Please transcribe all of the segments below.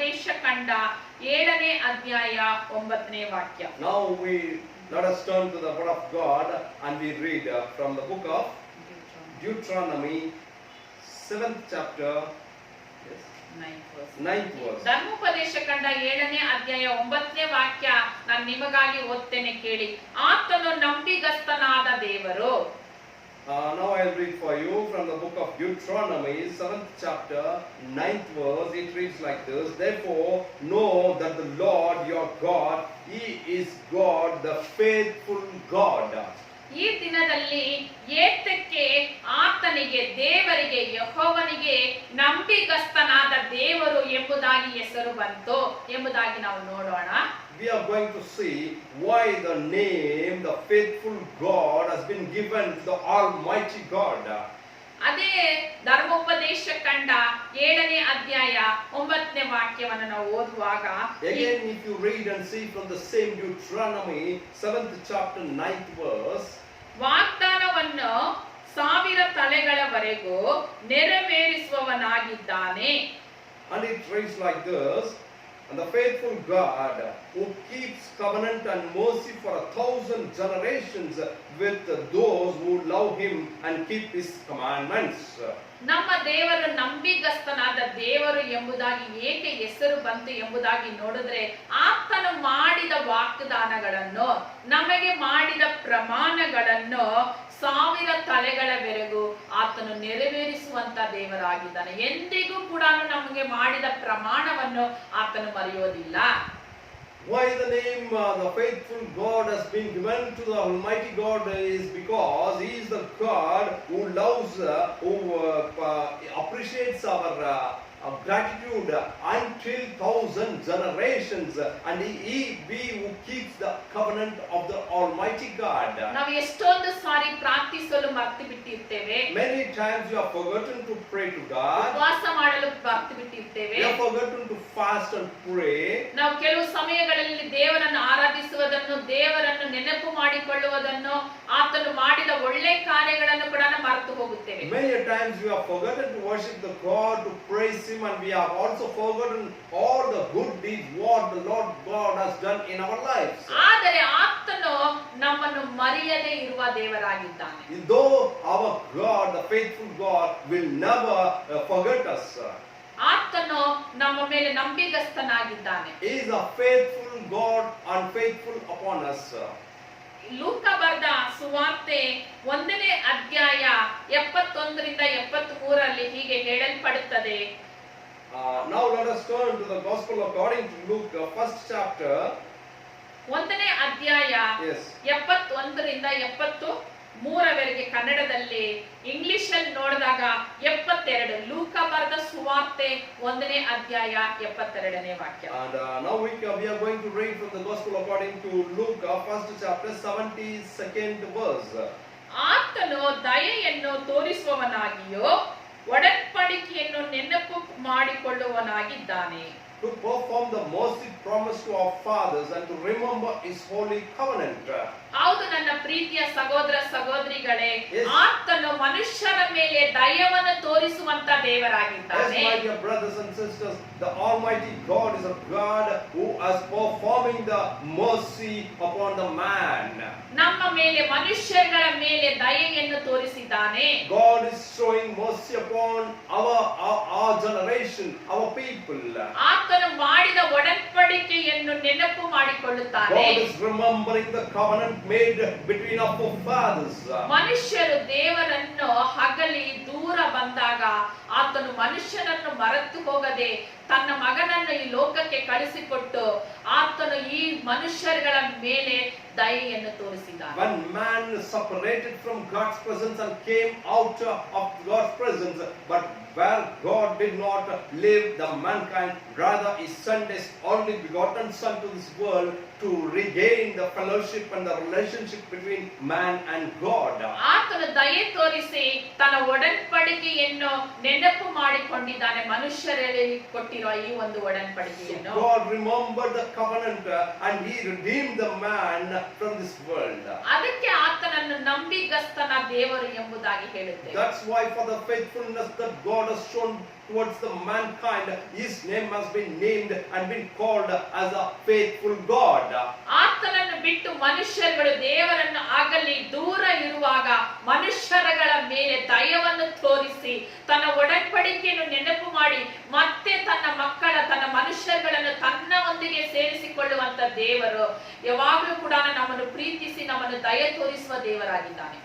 ಧರ್ಮೋಪದೇಶ ಕಂಡ 7ನೇ ಅಧ್ಯಾಯ 9ನೇ ವಾಕ್ಯ. Now let us turn to the word of God and we read from the book of Deuteronomy 7th chapter, yes, 9th verse. ಧರ್ಮೋಪದೇಶ ಕಂಡ 7ನೇ ಅಧ್ಯಾಯ 9ನೇ ವಾಕ್ಯ ನಾನು ನಿಮಗಾಗಿ ಓದ್ತೇನೆ ಕೇಳಿ. ಆತನು ನಂಬಿಗಸ್ತನಾದ ದೇವರು. Now I'll read for you from the book of Deuteronomy 7th chapter 9th verse. It reads like this: Therefore know that the Lord your God, He is God, the faithful God. ಈ ದಿನದಲ್ಲಿ ಏತಕ್ಕೆ ಆತನಿಗೆ, ದೇವರಿಗೆ, ಯೆಹೋವನಿಗೆ ನಂಬಿಗಸ್ತನಾದ ದೇವರು ಎಂಬುದಾಗಿ ಹೆಸರು ಬಂತು ಎಂಬುದಾಗಿ ನಾವು ನೋಡೋಣ. We are going to see why the name the faithful God has been given to the Almighty God. ಅದೇ ಧರ್ಮೋಪದೇಶ ಕಂಡ 7ನೇ ಅಧ್ಯಾಯ 9ನೇ ವಾಕ್ಯವನ್ನು ನಾವು ಓದುವಾಗ, again if you read and see from the same Deuteronomy 7th chapter 9th verse, ವಾಗ್ದಾನವನ್ನು 1000 ತಲೆಗಳವರೆಗೂ ನೆರವೇರಿಸುವವನಾಗಿದ್ದಾನೆ. and it reads like this: And the faithful God who keeps covenant and mercy for 1000 generations with those who love Him and keep His commandments. ನಮ್ಮ ದೇವರು ನಂಬಿಗಸ್ತನಾದ ದೇವರು ಎಂಬುದಾಗಿ ಏಕೆ ಹೆಸರು ಬಂತು ಎಂಬುದಾಗಿ ನೋಡಿದ್ರೆ, ಆತನು ಮಾಡಿದ ವಾಗ್ದಾನಗಳನ್ನು, ನಮಗೆ ಮಾಡಿದ ಪ್ರಮಾಣಗಳನ್ನು 1000 ತಲೆಗಳವರೆಗೂ ಆತನು ನೆರವೇರಿಸುವಂತ ದೇವರಾಗಿದ್ದಾನೆ. ಎಂದಿಗೂ ಕೂಡ ನಮಗೆ ಮಾಡಿದ ಪ್ರಮಾಣವನ್ನು ಆತನು ಮರೆಯೋದಿಲ್ಲ. Why the name the faithful God has been given to the Almighty God is because He is the God who loves, who appreciates our gratitude until 1000 generations, and He who keeps the covenant of the Almighty God. ನಾವು ಎಷ್ಟೊಂದು ಸಾರಿ ಪ್ರಾರ್ಥಿಸಲು ಮರೆತು ಬಿಟ್ಟಿರ್ತೇವೆ. Many times you have forgotten to pray to God. ಉಪವಾಸ ಮಾಡಲು ಮರೆತು ಬಿಟ್ಟಿರ್ತೇವೆ. You have forgotten to fast and pray. ನಾವು ಕೆಲವು ಸಮಯಗಳಲ್ಲಿ ದೇವರನ್ನು ಆರಾಧಿಸುವುದನ್ನು, ದೇವರನ್ನು ನೆನಪು ಮಾಡಿಕೊಳ್ಳುವುದನ್ನು, ಆತನು ಮಾಡಿದ ಒಳ್ಳೆ ಕಾರ್ಯಗಳನ್ನು ಕೂಡ ಮರೆತು ಹೋಗುತ್ತೇವೆ. Many times you have forgotten to worship the God, to praise Him, and we have also forgotten all the good deeds what the Lord God has done in our lives. ಆದರೆ ಆತನು ನಮ್ಮನ್ನು ಮರೆಯದೇ ಇರುವ ದೇವರಾಗಿದ್ದಾನೆ. Though our God, the faithful God, will never forget us. ಆತನು ನಮ್ಮ ಮೇಲೆ ನಂಬಿಗಸ್ತನಾಗಿದ್ದಾನೆ. He is a faithful God and faithful upon us. ಲೂಕ ಬರೆದ ಸುವಾರ್ತೆ 1ನೇ ಅಧ್ಯಾಯ 71ರಿಂದ 73ರಲ್ಲಿ ಹೀಗೆ ಹೇಳಲ್ಪಡುತ್ತದೆ. Now let us turn to the Gospel according to Luke, first chapter. 1ನೇ ಅಧ್ಯಾಯ 71ರಿಂದ 73ರವರೆಗೆ ಕನ್ನಡದಲ್ಲಿ, English ಅಲ್ಲಿ ನೋಡಿದಾಗ 72. ಲೂಕ ಬರೆದ ಸುವಾರ್ತೆ 1ನೇ ಅಧ್ಯಾಯ 72ನೇ ವಾಕ್ಯ. And now we are going to read from the Gospel according to Luke, first chapter 72nd verse. ಆತನು ದಯೆಯನ್ನು ತೋರಿಸುವವನಾಗಿಯೋ ಒಡன்பಡಿಕೆಯನ್ನು ನೆನಪು ಮಾಡಿಕೊಳ್ಳುವವನಾಗಿದ್ದಾನೆ. To perform the mercy promised to our fathers and to remember His holy covenant. ಹೌದು ನನ್ನ ಪ್ರೀತಿಯ ಸಹೋದರ ಸಹೋದರಿಗಳೇ, Yes. ಆತನು ಮನುಷ್ಯರ ಮೇಲೆ ದಯವನ್ನು ತೋರಿಸುವಂತ ದೇವರಾಗಿದ್ದಾನೆ. Yes, my dear brothers and sisters, the Almighty God is a God who is performing the mercy upon the man. ನಮ್ಮ ಮೇಲೆ, ಮನುಷ್ಯರ ಮೇಲೆ ದಯೆಯನ್ನು ತೋರಿಸಿದ್ದಾನೆ. God is showing mercy upon our generation, our people. ಆತನು ಮಾಡಿದ ಒಡன்பಡಿಕೆಯನ್ನು ನೆನಪು ಮಾಡಿಕೊಳ್ಳುತ್ತಾನೆ. God is remembering the covenant made between our forefathers. ಮನುಷ್ಯರು ದೇವರನ್ನು ಹಗಲಿ ದೂರ ಬಂದಾಗ ಆತನು ಮನುಷ್ಯನನ್ನು ಮರೆತು ಹೋಗದೆ ತನ್ನ ಮಗನನ್ನು ಈ ಲೋಕಕ್ಕೆ ಕಳಿಸಿಕೊಟ್ಟು ಆತನು ಈ ಮನುಷ್ಯರುಗಳ ಮೇಲೆ ದಯೆಯನ್ನು ತೋರಿಸಿದ್ದಾನೆ. When man separated from God's presence and came out of God's presence, but where God did not live the mankind, rather He sent His only begotten Son to this world to regain the fellowship and the relationship between man and God. ಆತನು ದಯೆ ತೋರಿಸಿ ತನ್ನ ಒಡன்பಡಿಕೆಯನ್ನು ನೆನಪು ಮಾಡಿಕೊಂಡಿದ್ದಾನೆ, ಮನುಷ್ಯರಲ್ಲಿ ಕೊಟ್ಟಿರುವ ಈ ಒಂದು ಒಡன்பಡಿಕೆಯನ್ನು. God remembered the covenant and He redeemed the man from this world. ಅದಕ್ಕೆ ಆತನನ್ನು ನಂಬಿಗಸ್ತನ ದೇವರು ಎಂಬುದಾಗಿ ಹೇಳುತ್ತೇವೆ. That's why for the faithfulness that God has shown towards the mankind, his name has been named and been called as a faithful God. ಆತನನ್ನು ಬಿಟ್ಟು ಮನುಷ್ಯರುಗಳು ದೇವರನ್ನು ಅಗಲಿ ದೂರ ಇರುವಾಗ ಮನುಷ್ಯರಗಳ ಮೇಲೆ ದಯವನ್ನು ತೋರಿಸಿ ತನ್ನ ಒಡಂಬಡಿಕೆಯನ್ನು ನೆನಪು ಮಾಡಿ ಮತ್ತೆ ತನ್ನ ಮಕ್ಕಳ ತನ್ನ ಮನುಷ್ಯರುಗಳನ್ನು ತನ್ನ ಒಂದಿಗೆ ಸೇರಿಸಿಕೊಳ್ಳುವಂತ ದೇವರು ಯಾವಾಗಲೂ ಕೂಡ ನಮ್ಮನ್ನು ಪ್ರೀತಿಸಿ ನಮ್ಮನ್ನು ದಯ ತೋರಿಸುವ ದೇವರಾಗಿದ್ದಾನೆ.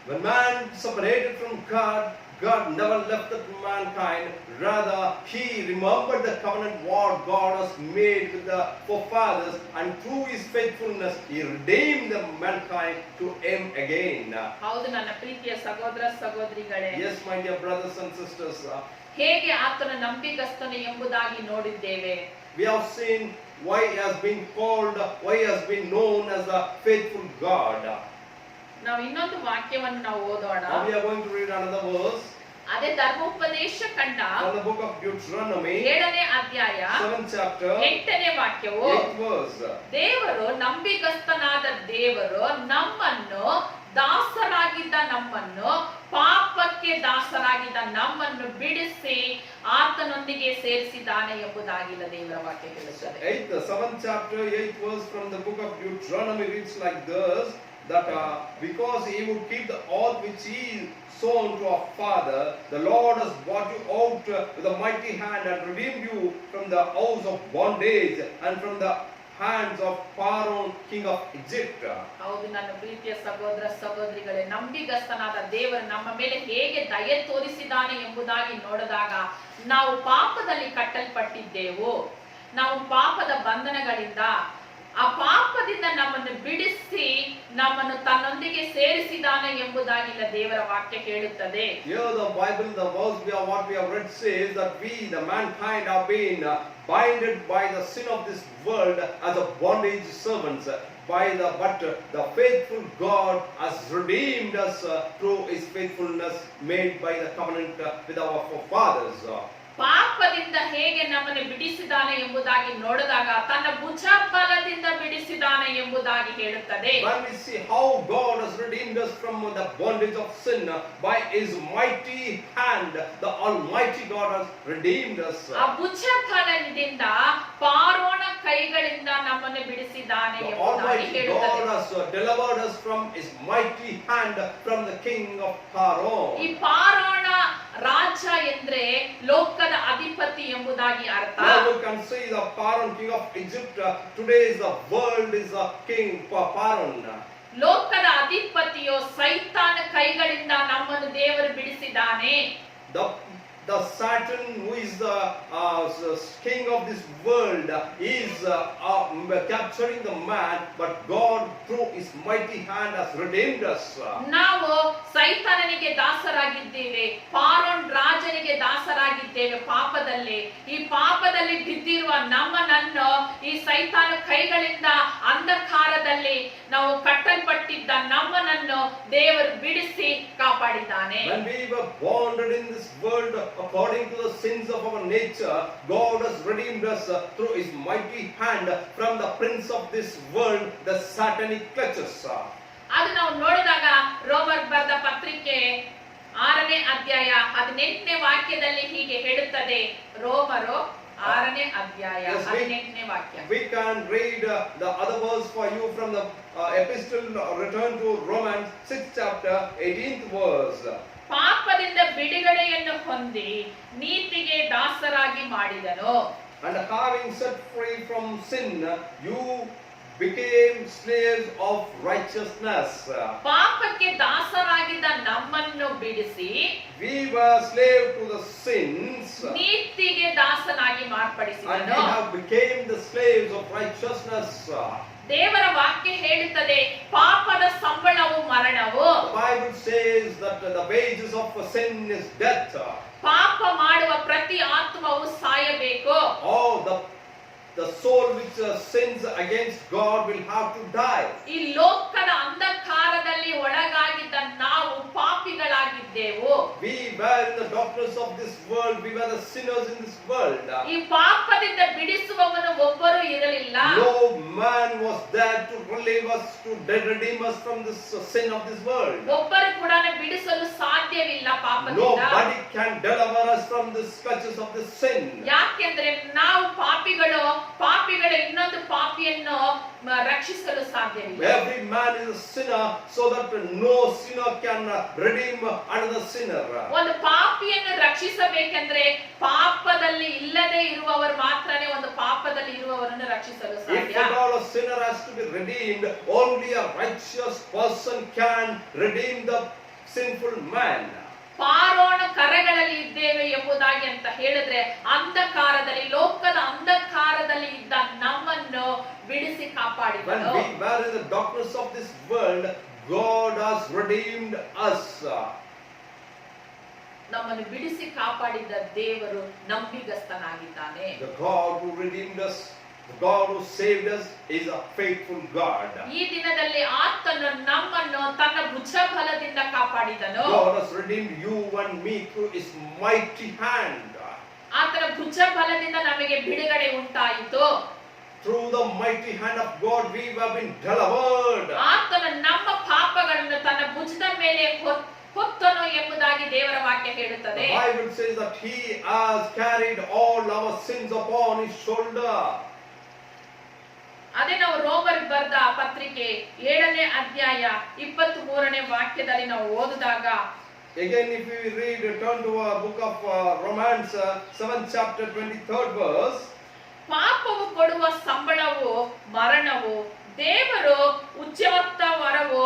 When man separated from God, God never left that mankind. Rather, he remembered the covenant what God has made with the forefathers, and through his faithfulness, he redeemed the mankind to him again. ಹೌದು ನನ್ನ ಪ್ರೀತಿಯ ಸಹೋದರ ಸಹೋದರಿಗಳೇ. Yes, my dear brothers and sisters. ಹೇಗೆ ಆತನ ನಂಬಿಗಸ್ತನು ಎಂಬುದಾಗಿ ನೋಡಿದ್ದೇವೆ. We have seen why he has been called, why he has been known as a faithful God. ನಾವು ಇನ್ನೊಂದು ವಾಕ್ಯವನ್ನು ನಾವು ಓದೋಣ. Now we are going to read another verse. ಅದೇ ಧರ್ಮೋಪದೇಶ ಕಂಡ From the book of Deuteronomy, 7ನೇ ಅಧ್ಯಾಯ 7th chapter, 8ನೇ ವಾಕ್ಯವು 8th verse. ದೇವರು ನಂಬಿಗಸ್ತನಾದ ದೇವರು ನಮ್ಮನ್ನು ದಾಸರಾಗಿದ್ದ ನಮ್ಮನ್ನು ಪಾಪಕ್ಕೆ ದಾಸರಾಗಿದ್ದ ನಮ್ಮನ್ನು ಬಿಡಿಸಿ ಆತನೊಂದಿಗೆ ಸೇರಿಸಿದ್ದಾನೆ ಎಂಬುದಾಗಿಲ್ಲ ದೇವರ ವಾಕ್ಯ ಹೇಳುತ್ತದೆ. 7th chapter, 8th verse from the book of Deuteronomy reads like this, that because he would keep the oath which he sown to our father, the Lord has brought you out with a mighty hand and redeemed you from the house of bondage and from the hands of Pharaoh, king of Egypt. ಹೌದು ನನ್ನ ಪ್ರೀತಿಯ ಸಹೋದರ ಸಹೋದರಿಗಳೇ, ನಂಬಿಗಸ್ತನಾದ ದೇವರು ನಮ್ಮ ಮೇಲೆ ಹೇಗೆ ದಯೆ ತೋರಿಸಿದ್ದಾನೆ ಎಂಬುದಾಗಿ ನೋಡಿದಾಗ ನಾವು ಪಾಪದಲ್ಲಿ ಕಟ್ಟಲ್ಪಟ್ಟಿದ್ದೆವು. ನಾವು ಪಾಪದ ಬಂಧನಗಳಿಂದ ಆ ಪಾಪದಿಂದ ನಮ್ಮನ್ನು ಬಿಡಿಸಿ ನಮ್ಮನ್ನು ತನ್ನೊಂದಿಗೆ ಸೇರಿಸಿದಾನೆ ಎಂಬುದಾಗಿಲ್ಲ ದೇವರ ವಾಕ್ಯ ಹೇಳುತ್ತದೆ. Here the Bible, the verse what we have read says that we, the mankind, have been binded by the sin of this world as a bondage servants. But the faithful God has redeemed us through his faithfulness made by the covenant with our forefathers. ಪಾಪದಿಂದ ಹೇಗೆ ನಮ್ಮನ್ನು ಬಿಡಿಸಿದಾನೆ ಎಂಬುದಾಗಿ ನೋಡಿದಾಗ ತನ್ನ ಭುಜಬಲದಿಂದ ಬಿಡಿಸಿದಾನೆ ಎಂಬುದಾಗಿ ಹೇಳುತ್ತದೆ. When we see how God has redeemed us from the bondage of sin by his mighty hand, the Almighty God has redeemed us. ಆ ಭುಜಬಲದಿಂದ ಫಾರೋನ ಕೈಗಳಿಂದ ನಮ್ಮನ್ನು ಬಿಡಿಸಿದಾನೆ ಎಂಬುದಾಗಿ ಹೇಳುತ್ತದೆ. God has delivered us from his mighty hand from the king of Pharaoh. ಈ ಫಾರೋನ ರಾಜ ಎಂದ್ರೆ ಲೋಕದ ಅಧಿಪತಿ ಎಂಬುದಾಗಿ ಅರ್ಥ. Now we can see the Pharaoh, king of Egypt. Today is the world is a king Pharaoh. ಲೋಕದ ಅಧಿಪತಿಯು ಸೈತಾನ ಕೈಗಳಿಂದ ನಮ್ಮನ್ನು ದೇವರು ಬಿಡಿಸಿದ್ದಾನೆ. The Satan, who is the king of this world, is capturing the man, but God through his mighty hand has redeemed us. ನಾವು ಸೈತಾನನಿಗೆ ದಾಸರಾಗಿದ್ದೇವೆ, ಫಾರೋನ್ ರಾಜನಿಗೆ ದಾಸರಾಗಿದ್ದೇವೆ ಪಾಪದಲ್ಲಿ. ಈ ಪಾಪದಲ್ಲಿ ಬಿದ್ದಿರುವ ನಮ್ಮನನ್ನು ಈ ಸೈತಾನ ಕೈಗಳಿಂದ ಅಂಧಕಾರದಲ್ಲಿ ನಾವು ಕಟ್ಟಲ್ಪಟ್ಟಿದ್ದ ನಮ್ಮನನ್ನು ದೇವರು ಬಿಡಿಸಿ ಕಾಪಾಡಿದ್ದಾನೆ. When we were bonded in this world according to the sins of our nature, God has redeemed us through his mighty hand from the prince of this world, the satanic clutches. ಅದು ನಾವು ನೋಡಿದಾಗ ರೋಮರ್ ಬರೆದ ಪತ್ರಿಕೆ 6ನೇ ಅಧ್ಯಾಯ 18ನೇ ವಾಕ್ಯದಲ್ಲಿ ಹೀಗೆ ಹೇಳುತ್ತದೆ. ರೋಮರು 6ನೇ ಅಧ್ಯಾಯ 18ನೇ ವಾಕ್ಯ. We can read the other verse for you from the epistle return to Romans 6th chapter 18th verse. ಪಾಪದಿಂದ ಬಿಡುಗಡೆಯನ್ನು ಹೊಂದಿ ನೀತಿಗೆ ದಾಸರಾಗಿ ಮಾಡಿದನು. And having set free from sin, you became slaves of righteousness. ಪಾಪಕ್ಕೆ ದಾಸರಾಗಿದ್ದ ನಮ್ಮನ್ನು ಬಿಡಿಸಿ We were slave to the sins, ನೀತಿಗೆ ದಾಸನಾಗಿ and ಮಾರ್ಪಡಿಸಿದನು. we have became the slaves of righteousness. ದೇವರ ವಾಕ್ಯ ಹೇಳುತ್ತದೆ, ಪಾಪದ ಸಂಬಳವು ಮರಣವು. The Bible says that the wages of sin is death. ಪಾಪ ಮಾಡುವ ಪ್ರತಿ ಆತ್ಮವು ಸಾಯಬೇಕು. Oh, the soul which sins against God will have to die. ಈ ಲೋಕದ ಅಂಧಕಾರದಲ್ಲಿ ಒಳಗಾಗಿದ್ದ ನಾವು ಪಾಪಿಗಳಾಗಿದ್ದೆವು. We were in the darkness of this world. We were the sinners in this world. ಈ ಪಾಪದಿಂದ ಬಿಡಿಸುವವನು ಒಬ್ಬರು ಇರಲಿಲ್ಲ. No man was there to relieve us, to redeem us from this sin of this world. ಒಬ್ಬರು ಕೂಡ ಬಿಡಿಸಲು ಸಾಧ್ಯವಿಲ್ಲ ಪಾಪದಿಂದ. Nobody can deliver us from the clutches of this sin. ಯಾಕೆಂದ್ರೆ ನಾವು ಪಾಪಿಗಳು ಇನ್ನೊಂದು ಪಾಪಿಯನ್ನು ರಕ್ಷಿಸಲು ಸಾಧ್ಯವಿಲ್ಲ. Every man is a sinner, so that no sinner can redeem another sinner. ಒಂದು ಪಾಪಿಯನ್ನು ರಕ್ಷಿಸಬೇಕೆಂದ್ರೆ ಪಾಪದಲ್ಲಿ ಇಲ್ಲದೆ ಇರುವವರು ಮಾತ್ರನೇ ಒಂದು ಪಾಪದಲ್ಲಿ ಇರುವವರನ್ನು ರಕ್ಷಿಸಲು If ಸಾಧ್ಯ. at all a sinner has to be redeemed, only a righteous person can redeem the sinful man. ಪಾರೋಣ ಕರಗಳಲ್ಲಿ ಇದ್ದೇವೆ ಎಂಬುದಾಗಿ ಅಂತ ಹೇಳಿದ್ರೆ ಅಂಧಕಾರದಲ್ಲಿ, ಲೋಕದ ಅಂಧಕಾರದಲ್ಲಿ ಇದ್ದ ನಮ್ಮನ್ನು ಬಿಡಿಸಿ When ಕಾಪಾಡಿದನು. we were in the darkness of this world, God has redeemed us. ನಮ್ಮನ್ನು ಬಿಡಿಸಿ ಕಾಪಾಡಿದ ದೇವರು ನಂಬಿಗಸ್ತನಾಗಿದ್ದಾನೆ. The God who redeemed us, the God who saved us is a faithful God. ಈ ದಿನದಲ್ಲಿ ಆತನು ನಮ್ಮನ್ನು ತನ್ನ ಭುಜಬಲದಿಂದ ಕಾಪಾಡಿದನು. God has redeemed you and me through his mighty hand. ಆತನ ಭುಜಬಲದಿಂದ ನಮಗೆ ಬಿಡುಗಡೆ ಉಂಟಾಯಿತು. Through the mighty hand of God we have been delivered. ಆತನು ನಮ್ಮ ಪಾಪಗಳನ್ನು ತನ್ನ ಭುಜದ ಮೇಲೆ ಹೊತ್ತನು ಎಂಬುದಾಗಿ ದೇವರ ವಾಕ್ಯ ಹೇಳುತ್ತದೆ. The Bible says that he has carried all our sins upon his shoulder. ಅದೇ ನಾವು ರೋಮರಿಗೆ ಬರೆದ ಪತ್ರಿಕೆ 7ನೇ ಅಧ್ಯಾಯ 23ನೇ ವಾಕ್ಯದಲ್ಲಿ ನಾವು ಓದಿದಾಗ, Again, if we read, turn to a book of Romans, 7th chapter, 23rd verse. ಪಾಪವು ಕೊಡುವ ಸಂಬಳವು ಮರಣವು, ದೇವರು ಉಚ್ಚವತ್ತ ವರವು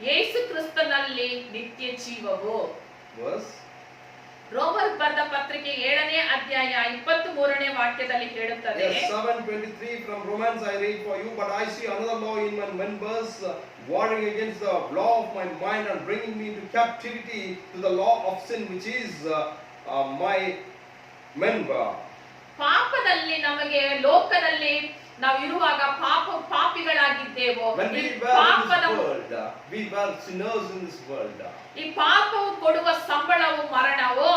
ಯೇಸು ಕ್ರಿಸ್ತನಲ್ಲಿ ನಿತ್ಯ ಜೀವವು. Verse. ರೋಮರ್ ಬರೆದ ಪತ್ರಿಕೆ 7ನೇ ಅಧ್ಯಾಯ 23ನೇ ವಾಕ್ಯದಲ್ಲಿ ಹೇಳುತ್ತದೆ. Yes, 7:23 from Romans I read for you. But I see another law in my members, warring against the law of my mind and bringing me into captivity to the law of sin, which is my member. ಪಾಪದಲ್ಲಿ ನಮಗೆ ಲೋಕದಲ್ಲಿ ನಾವು ಇರುವಾಗ ಪಾಪಿಗಳಾಗಿದ್ದೇವೋ. When we were in this world, we were sinners in this world. ಈ ಪಾಪವು ಕೊಡುವ ಸಂಬಳವು ಮರಣವು.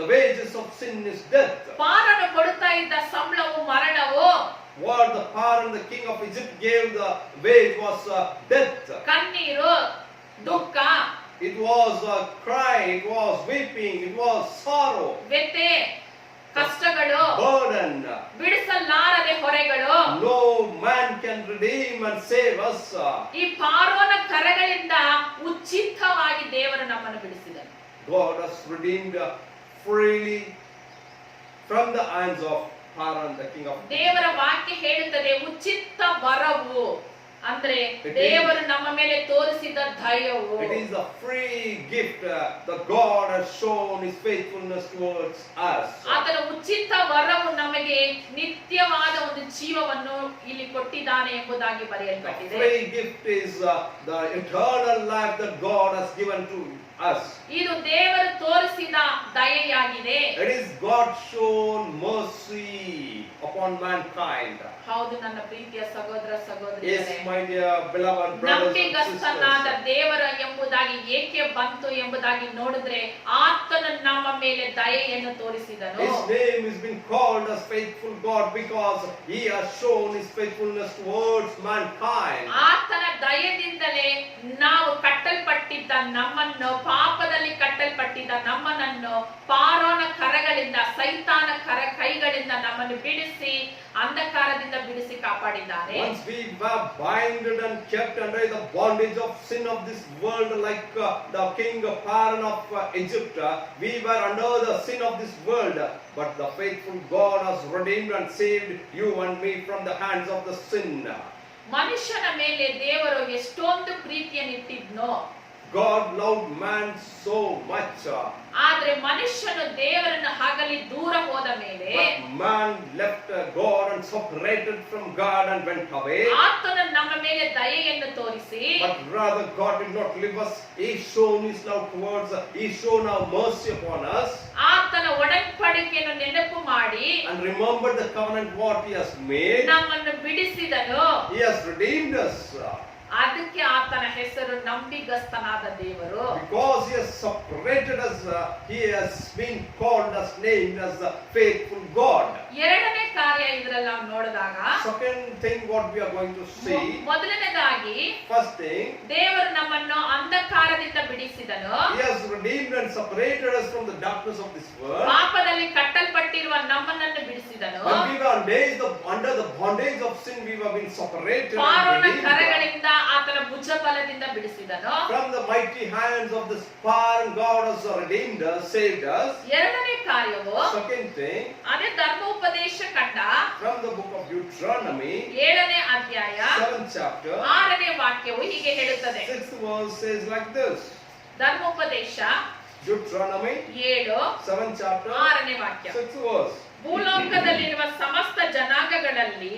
The wages of sin is death. ಪಾರನು ಕೊಡುತ್ತಾ ಇದ್ದ ಸಂಬಳವು ಮರಣವು. What the Pharaoh, the king of Egypt, gave the wage was death. ಕಣ್ಣೀರು, ದುಃಖ, It was crying, it was weeping, it was sorrow, ವ್ಯಥೆ, ಕಷ್ಟಗಳು, burden. ಬಿಡಿಸಲಾರದೆ ಹೊರೆಗಳು. No man can redeem and save us. ಈ ಪಾರೋನ ಕರಗಳಿಂದ ಉಚಿತವಾಗಿ ದೇವರು ನಮ್ಮನ್ನು ಬಿಡಿಸಿದನು. God has redeemed freely from the hands of Pharaoh, the king of Egypt. ದೇವರ ವಾಕ್ಯ ಹೇಳುತ್ತದೆ ಉಚಿತ ವರವು ಅಂದ್ರೆ ದೇವರು ನಮ್ಮ ಮೇಲೆ ತೋರಿಸಿದ ದಯವು. It is a free gift that God has shown his faithfulness towards us. ಆತನ ಉಚಿತ ವರವು ನಮಗೆ ನಿತ್ಯವಾದ ಒಂದು ಜೀವವನ್ನು ಇಲ್ಲಿ ಕೊಟ್ಟಿದ್ದಾನೆ ಎಂಬುದಾಗಿ The ಬರೆಯಲ್ಪಟ್ಟಿದೆ. free gift is the eternal life that God has given to us. ಇದು ದೇವರು ತೋರಿಸಿದ ದಯೆಯಾಗಿದೆ. It is God shown mercy upon mankind. ಹೌದು ನನ್ನ ಪ್ರೀತಿಯ ಸಹೋದರ Yes, ಸಹೋದರಿಯರೇ, my dear beloved brothers and ನಂಬಿಗಸ್ತನಾದ sisters. ದೇವರ ಎಂಬುದಾಗಿ ಏಕೆ ಬಂತು ಎಂಬುದಾಗಿ ನೋಡಿದ್ರೆ ಆತನು ನಮ್ಮ ಮೇಲೆ ದಯೆಯನ್ನು ತೋರಿಸಿದನು. His name has been called as faithful God because he has shown his faithfulness towards mankind. ಆತನ ದಯೆಯಿಂದಲೇ ನಾವು ಕಟ್ಟಲ್ಪಟ್ಟಿದ್ದ ನಮ್ಮನ್ನು, ಪಾಪದಲ್ಲಿ ಕಟ್ಟಲ್ಪಟ್ಟಿದ್ದ ನಮ್ಮನನ್ನು ಪಾರೋನ ಕರಗಳಿಂದ, ಸೈತಾನ ಕೈಗಳಿಂದ ನಮ್ಮನ್ನು ಬಿಡಿಸಿ ಅಂಧಕಾರದಿಂದ ಬಿಡಿಸಿ ಕಾಪಾಡಿದ್ದಾನೆ. Once we were binded and kept under the bondage of sin of this world, like the king Pharaoh of Egypt, we were under the sin of this world. But the faithful God has redeemed and saved you and me from the hands of the sin. ಮನುಷ್ಯನ ಮೇಲೆ ದೇವರು ಎಷ್ಟೊಂದು ಪ್ರೀತಿಯನ್ನು ಇಟ್ಟಿದ್ನೋ, God loved man so much. ಆದ್ರೆ ಮನುಷ್ಯನು ದೇವರನ್ನು ಹಗಲಿ ದೂರ ಹೋದ ಮೇಲೆ But man left God and separated from God and went away. ಆತನು ನಮ್ಮ ಮೇಲೆ ದಯೆಯನ್ನು ತೋರಿಸಿ, But rather God did not leave us. He shown his love towards us. He shown our mercy upon us. ಆತನ ಒಡಂಬಡಿಕೆಯನ್ನು ನೆನಪು ಮಾಡಿ And remembered the covenant what he has made. ನಮ್ಮನ್ನು ಬಿಡಿಸಿದನು. He has redeemed us. ಅದಕ್ಕೆ ಆತನ ಹೆಸರು ನಂಬಿಗಸ್ತನಾದ ದೇವರು. Because he has separated us, he has been called as named as the faithful God. ಎರಡನೇ ಕಾರ್ಯ ಇದರಲ್ಲಿ ನಾವು ನೋಡಿದಾಗ, Second thing what we are going to see, ಮೊದಲನೇದಾಗಿ first thing, ದೇವರು ನಮ್ಮನ್ನು ಅಂಧಕಾರದಿಂದ ಬಿಡಿಸಿದನು. he has redeemed and separated us from the darkness of this world. ಪಾಪದಲ್ಲಿ ಕಟ್ಟಲ್ಪಟ್ಟಿರುವ ನಮ್ಮನ್ನು ಬಿಡಿಸಿದನು. When we were under the bondage of sin, we were being separated and ಫಾರೋನ redeemed ಕರಗಳಿಂದ ಆತನ ಭುಜಬಲದಿಂದ ಬಿಡಿಸಿದನು. from the mighty hands of this power. God has redeemed us, saved us. ಎರಡನೇ ಕಾರ್ಯವು Second thing, ಅದೇ ಧರ್ಮೋಪದೇಶ ಕಂಡ from the book of Deuteronomy, 7ನೇ ಅಧ್ಯಾಯ 7th chapter, 6ನೇ ವಾಕ್ಯವು ಹೀಗೆ ಹೇಳುತ್ತದೆ. 6th verse says like this. ಧರ್ಮೋಪದೇಶ Deuteronomy 7 7th chapter, 6ನೇ ವಾಕ್ಯ. 6th verse. ಭೂಲೋಕದಲ್ಲಿರುವ ಸಮಸ್ತ ಜನಾಂಗಗಳಲ್ಲಿ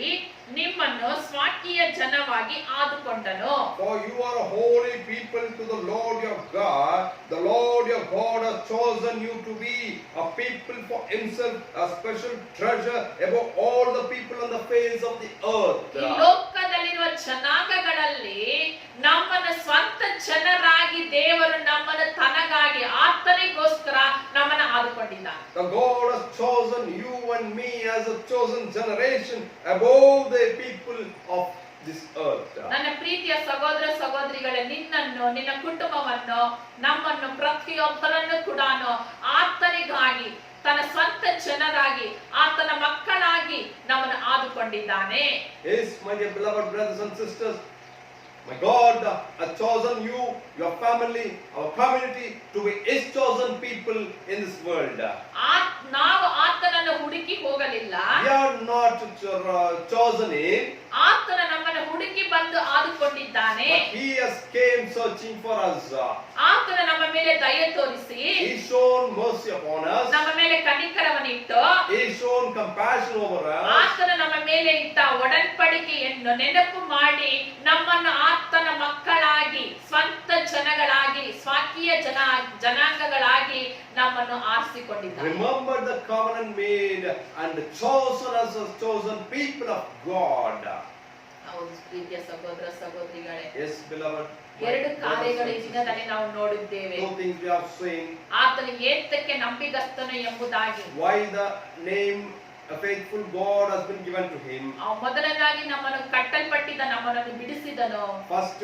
ನಿಮ್ಮನ್ನು ಸ್ವಾಕೀಯ ಜನವಾಗಿ ಆದುಕೊಂಡನು. For you are a holy people to the Lord your God. The Lord your God has chosen you to be a people for himself, a special treasure above all the people on the face of the earth. ಈ ಲೋಕದಲ್ಲಿರುವ ಜನಾಂಗಗಳಲ್ಲಿ ನಮ್ಮನ್ನು ಸ್ವಂತ ಜನರಾಗಿ ದೇವರು ನಮ್ಮನ್ನು ತನಗಾಗಿ ಆತನಿಗೋಸ್ಕರ ನಮ್ಮನ್ನು ಆದುಕೊಂಡಿದ್ದಾನೆ. The God has chosen you and me as a chosen generation above the people of this earth. ನನ್ನ ಪ್ರೀತಿಯ ಸಹೋದರ ಸಹೋದರಿಗಳೇ, ನಿನ್ನನ್ನು, ನಿನ್ನ ಕುಟುಂಬವನ್ನು, ನಮ್ಮನ್ನು ಪ್ರತಿಯೊಬ್ಬರನ್ನು ಕೂಡ ಆತನಿಗಾಗಿ ತನ್ನ ಸ್ವಂತ ಜನರಾಗಿ ಆತನ ಮಕ್ಕಳಾಗಿ ನಮ್ಮನ್ನು ಆದುಕೊಂಡಿದ್ದಾನೆ. Yes, my dear beloved brothers and sisters, my God has chosen you, your family, our community to be his chosen people in this world. ನಾವು ಆತನನ್ನು ಹುಡುಕಿ ಹೋಗಲಿಲ್ಲ. We are not chosen him, ಆತನ ನಮ್ಮನ್ನು ಹುಡುಕಿ ಬಂದು ಆದುಕೊಂಡಿದ್ದಾನೆ. but he has came searching for us. ಆತನ ನಮ್ಮ ಮೇಲೆ ದಯೆ ತೋರಿಸಿ He shown mercy upon us. ನಮ್ಮ ಮೇಲೆ ಕನಿಕರವನ್ನಿಟ್ಟು He shown compassion over us. ಆತನ ನಮ್ಮ ಮೇಲೆ ಇಟ್ಟ ಒಡன்பಡಿಕೆಯನ್ನು ನೆನಪು ಮಾಡಿ ನಮ್ಮನ್ನು ಆತನ ಮಕ್ಕಳಾಗಿ, ಸ್ವಂತ ಜನಗಳಾಗಿ, ಸ್ವಾಕೀಯ ಜನಾಂಗಗಳಾಗಿ ನಮ್ಮನ್ನು ಆರಿಸಿಕೊಂಡಿದ್ದಾನೆ. Remember the covenant made and chosen us as chosen people of God. ಹೌದು ಪ್ರೀತಿಯ ಸಹೋದರ ಸಹೋದರಿಗಳೇ, Yes, beloved. ಎರಡು ಕಾರ್ಯಗಳು ಈ ದಿನದಲ್ಲಿ ನಾವು ನೋಡಿದ್ದೇವೆ. Two things we have seen. ಆತನು ಏತಕ್ಕೆ ನಂಬಿಗಸ್ತನು ಎಂಬುದಾಗಿ, Why the name a faithful God has been given to him. ಮೊದಲನೇದಾಗಿ ನಮ್ಮನ್ನು ಕಟ್ಟಲ್ಪಟ್ಟಿದ್ದ ನಮ್ಮನ್ನು ಬಿಡಿಸಿದನು. First,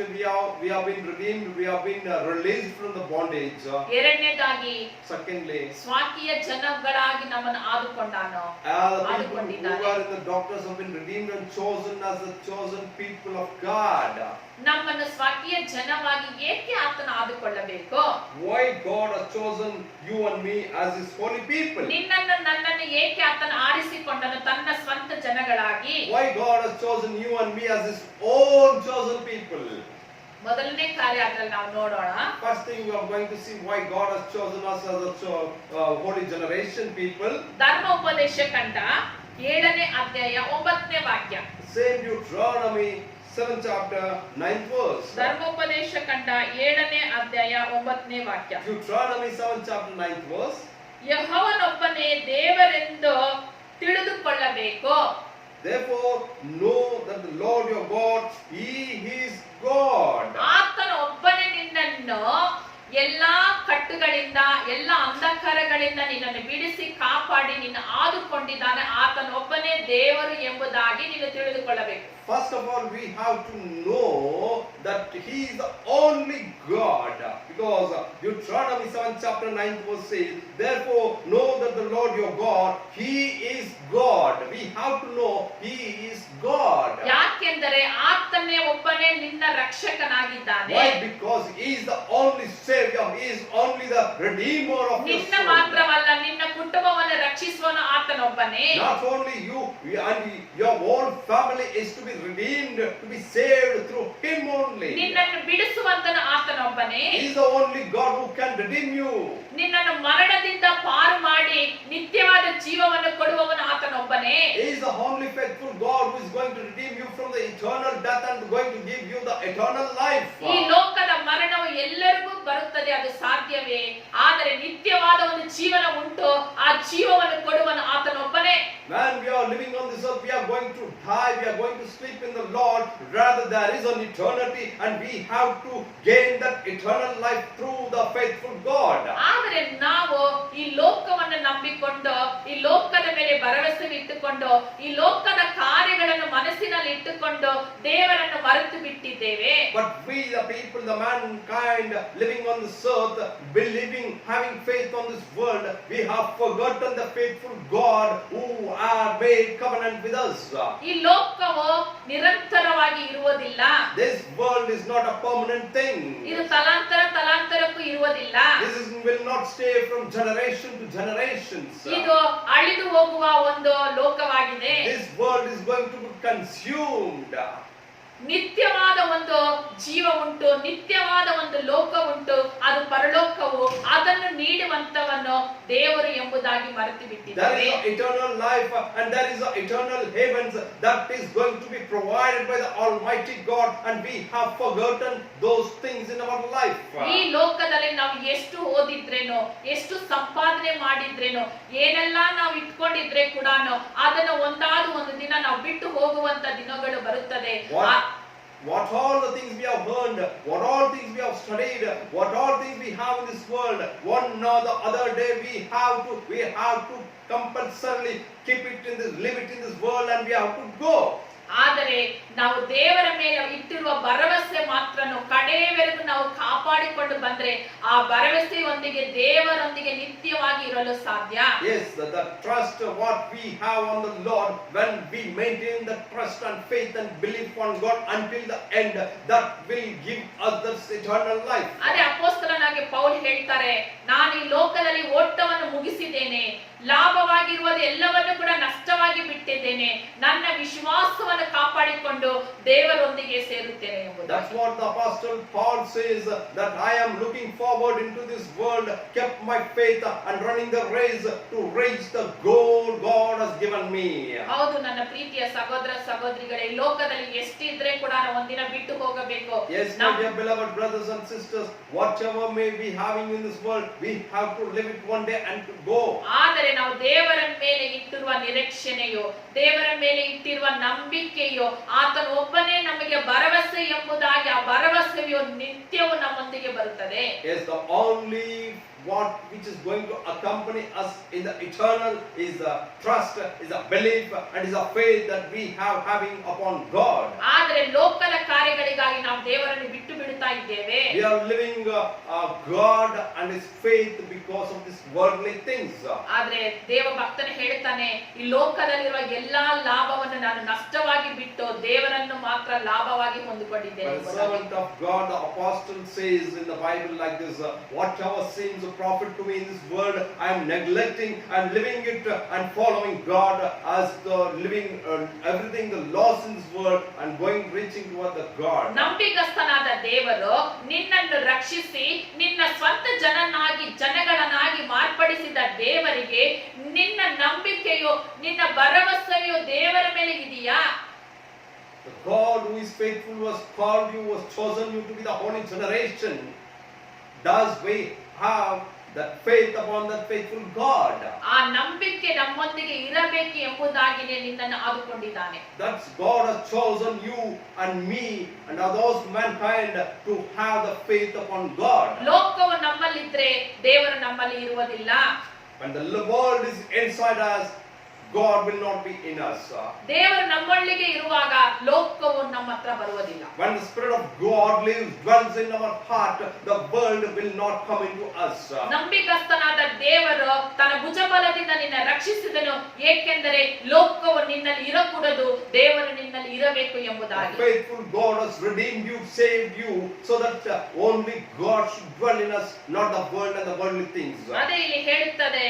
we have been redeemed. We have been released from the bondage. ಎರಡನೇದಾಗಿ Secondly, ಸ್ವಾಕೀಯ ಜನಗಳಾಗಿ ನಮ್ಮನ್ನು ಆದುಕೊಂಡಾನು. the people who are in the doctors have been redeemed and chosen as the chosen people of God. ನಮ್ಮನ್ನು ಸ್ವಕೀಯ ಜನವಾಗಿ ಏಕೆ ಆತನ ಆದುಕೊಳ್ಳಬೇಕು? Why God has chosen you and me as his holy people? ನಿನ್ನನ್ನು ನನ್ನನ್ನು ಏಕೆ ಆತನ ಆರಿಸಿಕೊಂಡನು ತನ್ನ ಸ್ವಂತ ಜನಗಳಾಗಿ? Why God has chosen you and me as his own chosen people? ಮೊದಲನೇ ಕಾರ್ಯ ಅದರಲ್ಲಿ ನಾವು ನೋಡೋಣ. First thing we are going to see why God has chosen us as a holy generation people. ಧರ್ಮೋಪದೇಶ ಕಂಡ 7ನೇ ಅಧ್ಯಾಯ 9ನೇ ವಾಕ್ಯ. Same Deuteronomy 7th chapter 9th verse. ಧರ್ಮೋಪದೇಶ ಕಂಡ 7ನೇ ಅಧ್ಯಾಯ 9ನೇ ವಾಕ್ಯ. Deuteronomy 7th chapter 9th verse. ಯೆಹೋವನೊಬ್ಬನೇ ದೇವರೆಂದು ತಿಳಿದುಕೊಳ್ಳಬೇಕು. Therefore know that the Lord your God, he is God. ಆತನ ಒಬ್ಬನೇ ನಿನ್ನನ್ನು ಎಲ್ಲಾ ಕಟ್ಟುಗಳಿಂದ, ಎಲ್ಲ ಅಂಧಕಾರಗಳಿಂದ ನಿನ್ನನ್ನು ಬಿಡಿಸಿ ಕಾಪಾಡಿ ನಿನ್ನ ಆದುಕೊಂಡಿದ್ದಾನೆ. ಆತನ ಒಬ್ಬನೇ ದೇವರು ಎಂಬುದಾಗಿ ನೀನು ತಿಳಿದುಕೊಳ್ಳಬೇಕು. First of all, we have to know that he is the only God, because Deuteronomy 7th chapter 9th verse says, therefore know that the Lord your God, he is God. We have to know he is God. ಯಾಕೆಂದರೆ ಆತನೇ ಒಬ್ಬನೇ ನಿನ್ನ ರಕ್ಷಕನಾಗಿದ್ದಾನೆ. Why? Because he is the only savior, he is only the redeemer of your ನಿನ್ನ soul. ಮಾತ್ರವಲ್ಲ, ನಿನ್ನ ಕುಟುಂಬವನ್ನು ರಕ್ಷಿಸುವನು ಆತನೊಬ್ಬನೇ. Not only you and your whole family is to be redeemed, to be saved through him only. ನಿನ್ನನ್ನು ಬಿಡಿಸುವಂತನು ಆತನೊಬ್ಬನೇ. He is the only God who can redeem you. ನಿನ್ನನ್ನು ಮರಣದಿಂದ ಪಾರು ಮಾಡಿ ನಿತ್ಯವಾದ ಜೀವವನ್ನು ಕೊಡುವವನು ಆತನೊಬ್ಬನೇ. He is the only faithful God who is going to redeem you from the eternal death and going to give you the eternal life. ಈ ಲೋಕದ ಮರಣವು ಎಲ್ಲರಿಗೂ ಬರುತ್ತದೆ, ಅದು ಸಾಧ್ಯವೇ? ಆದರೆ ನಿತ್ಯವಾದ ಒಂದು ಜೀವನ ಉಂಟು, ಆ ಜೀವವನ್ನು ಕೊಡುವನು ಆತನೊಬ್ಬನೇ. When we are living on this earth, we are going to die, we are going to sleep in the Lord. Rather, there is an eternity, and we have to gain that eternal life through the faithful God. ಆದರೆ ನಾವು ಈ ಲೋಕವನ್ನು ನಂಬಿಕೊಂಡು, ಈ ಲೋಕದ ಮೇಲೆ ಭರವಸೆ ಇಟ್ಟುಕೊಂಡು, ಈ ಲೋಕದ ಕಾರ್ಯಗಳನ್ನು ಮನಸ್ಸಿನಲ್ಲಿ ಇಟ್ಟುಕೊಂಡು ದೇವರನ್ನು ಮರೆತು ಬಿಟ್ಟಿದ್ದೇವೆ. But we, the people, the mankind living on this earth, believing, having faith on this world, we have forgotten the faithful God who are made covenant with us. ಈ ಲೋಕವು ನಿರಂತರವಾಗಿ ಇರುವುದಿಲ್ಲ. This world is not a permanent thing. ಇದು ತಲಾಂತರಕ್ಕೂ ಇರುವುದಿಲ್ಲ. Will not stay from generation to generations. ಇದು ಅಳಿದು ಹೋಗುವ ಒಂದು ಲೋಕವಾಗಿದೆ. This world is going to be consumed. ನಿತ್ಯವಾದ ಒಂದು ಜೀವ ಉಂಟು, ನಿತ್ಯವಾದ ಒಂದು ಲೋಕ ಉಂಟು, ಅದು ಪರಲೋಕವು. ಅದನ್ನು ನೀಡುವಂತವನು ದೇವರು ಎಂಬುದಾಗಿ ಮರೆತು There ಬಿಟ್ಟಿದ್ದೇವೆ. is an eternal life and there is an eternal heavens that is going to be provided by the Almighty God, and we have forgotten those things in our life. ಈ ಲೋಕದಲ್ಲಿ ನಾವು ಎಷ್ಟು ಓದಿದ್ರೇನೋ, ಎಷ್ಟು ಸಂಪಾದನೆ ಮಾಡಿದ್ರೇನೋ, ಏನೆಲ್ಲ ನಾವು ಇಟ್ಕೊಂಡಿದ್ರೆ ಕೂಡ ಅದನ್ನು ಒಂದಾದ ಒಂದು ದಿನ ನಾವು ಬಿಟ್ಟು ಹೋಗುವಂತ ದಿನಗಳು ಬರುತ್ತದೆ. What all the things we have learned, what all things we have studied, what all things we have in this world, one or the other day we have to compulsorily live it in this world, and we have to go. ಆದರೆ ನಾವು ದೇವರ ಮೇಲೆ ಇಟ್ಟಿರುವ ಭರವಸೆ ಮಾತ್ರ ಕಡೆಯವರೆಗೂ ನಾವು ಕಾಪಾಡಿಕೊಂಡು ಬಂದ್ರೆ ಆ ಭರವಸೆಯೊಂದಿಗೆ ದೇವರೊಂದಿಗೆ ನಿತ್ಯವಾಗಿ ಇರಲು ಸಾಧ್ಯ. Yes, the trust what we have on the Lord, when we maintain the trust and faith and belief on God until the end, that will give us this eternal life. ಅದೇ ಅಪೊಸ್ತಲನಾಗಿ ಪೌಲ್ ಹೇಳ್ತಾರೆ, ನಾನು ಈ ಲೋಕದಲ್ಲಿ ಓಟವನ್ನು ಮುಗಿಸಿದ್ದೇನೆ, ಲಾಭವಾಗಿರುವುದು ಎಲ್ಲವನ್ನು ಕೂಡ ನಷ್ಟವಾಗಿ ಬಿಟ್ಟಿದ್ದೇನೆ, ನನ್ನ ವಿಶ್ವಾಸವನ್ನು ಕಾಪಾಡಿಕೊಂಡು ದೇವರೊಂದಿಗೆ ಸೇರುತ್ತೇನೆ ಎಂಬುದು. That's what the apostle Paul says, that I am looking forward into this world, kept my faith and running the race to reach the goal God has given me. ಹೌದು ನನ್ನ ಪ್ರೀತಿಯ ಸಹೋದರ ಸಹೋದರಿಗಳೇ, ಈ ಲೋಕದಲ್ಲಿ ಎಷ್ಟಿದ್ರೆ ಕೂಡ ಒಂದಿನ ಬಿಟ್ಟು ಹೋಗಬೇಕು. Yes, my dear beloved brothers and sisters, whatever may be having in this world, we have to live it one day and to go. ಆದರೆ ನಾವು ದೇವರ ಮೇಲೆ ಇಟ್ಟಿರುವ ನಿರೀಕ್ಷಣೆಯು, ದೇವರ ಮೇಲೆ ಇಟ್ಟಿರುವ ನಂಬಿಕೆಯು, ಆತನ ಒಬ್ಬನೇ ನಮಗೆ ಭರವಸೆ ಎಂಬುದಾಗಿ ಆ ಭರವಸೆಯು ನಿತ್ಯವೂ ನಮ್ಮೊಂದಿಗೆ ಬರುತ್ತದೆ. Yes, the only what which is going to accompany us in the eternal is the trust, is the belief, and is the faith that we have having upon God. ಆದರೆ ಲೋಕದ ಕಾರ್ಯಗಳಿಗಾಗಿ ನಾವು ದೇವರನ್ನು ಬಿಟ್ಟು ಬಿಡುತ್ತಾ ಇದ್ದೇವೆ. We are living God and His faith because of these worldly things. ಆದರೆ ದೇವ ಭಕ್ತನು ಹೇಳ್ತಾನೆ, ಈ ಲೋಕದಲ್ಲಿರುವ ಎಲ್ಲಾ ಲಾಭವನ್ನು ನಾನು ನಷ್ಟವಾಗಿ ಬಿಟ್ಟು ದೇವರನ್ನು ಮಾತ್ರ ಲಾಭವಾಗಿ ಹೊಂದಿಕೊಂಡಿದ್ದೇನೆ. But the servant of God, the apostle, says in the Bible like this, whatever seems a profit to me in this world, I am neglecting and living it and following God as the living everything the loss in this world and going reaching toward the God. ನಂಬಿಗಸ್ತನಾದ ದೇವರು ನಿನ್ನನ್ನು ರಕ್ಷಿಸಿ ನಿನ್ನ ಸ್ವಂತ ಜನಗಳನ್ನಾಗಿ ಮಾರ್ಪಡಿಸಿದ ದೇವರಿಗೆ ನಿನ್ನ ನಂಬಿಕೆಯು, ನಿನ್ನ ಭರವಸೆಯು ದೇವರ ಮೇಲೆ ಇದೆಯಾ? The God who is faithful, who has called you, who has chosen you to be the holy generation, does we have that faith upon that faithful God. ಆ ನಂಬಿಕೆ ನಮ್ಮೊಂದಿಗೆ ಇರಬೇಕು ಎಂಬುದಾಗಿನೇ ನಿನ್ನನ್ನು ಆದುಕೊಂಡಿದ್ದಾನೆ. That's God has chosen you and me and others mankind to have the faith upon God. ಲೋಕವು ನಮ್ಮಲ್ಲಿದ್ರೆ ದೇವರು ನಮ್ಮಲ್ಲಿ ಇರುವುದಿಲ್ಲ. When the world is inside us, God will not be in us. ದೇವರು ನಮ್ಮೊಳಗೆ ಇರುವಾಗ ಲೋಕವು ನಮ್ಮ ಹತ್ರ ಬರುವುದಿಲ್ಲ. When the Spirit of God lives, dwells in our heart, the world will not come into us. ನಂಬಿಗಸ್ತನಾದ ದೇವರು ತನ್ನ ಭುಜಬಲದಿಂದ ನಿನ್ನ ರಕ್ಷಿಸಿದನು, ಏಕೆಂದರೆ ಲೋಕವು ನಿನ್ನಲ್ಲಿ ಇರಕೂಡದು, ದೇವರು ನಿನ್ನಲ್ಲಿ ಇರಬೇಕು ಎಂಬುದಾಗಿ. The faithful God has redeemed you, saved you, so that only God should dwell in us, not the world and the worldly things. ಅದೇ ಇಲ್ಲಿ ಹೇಳುತ್ತದೆ,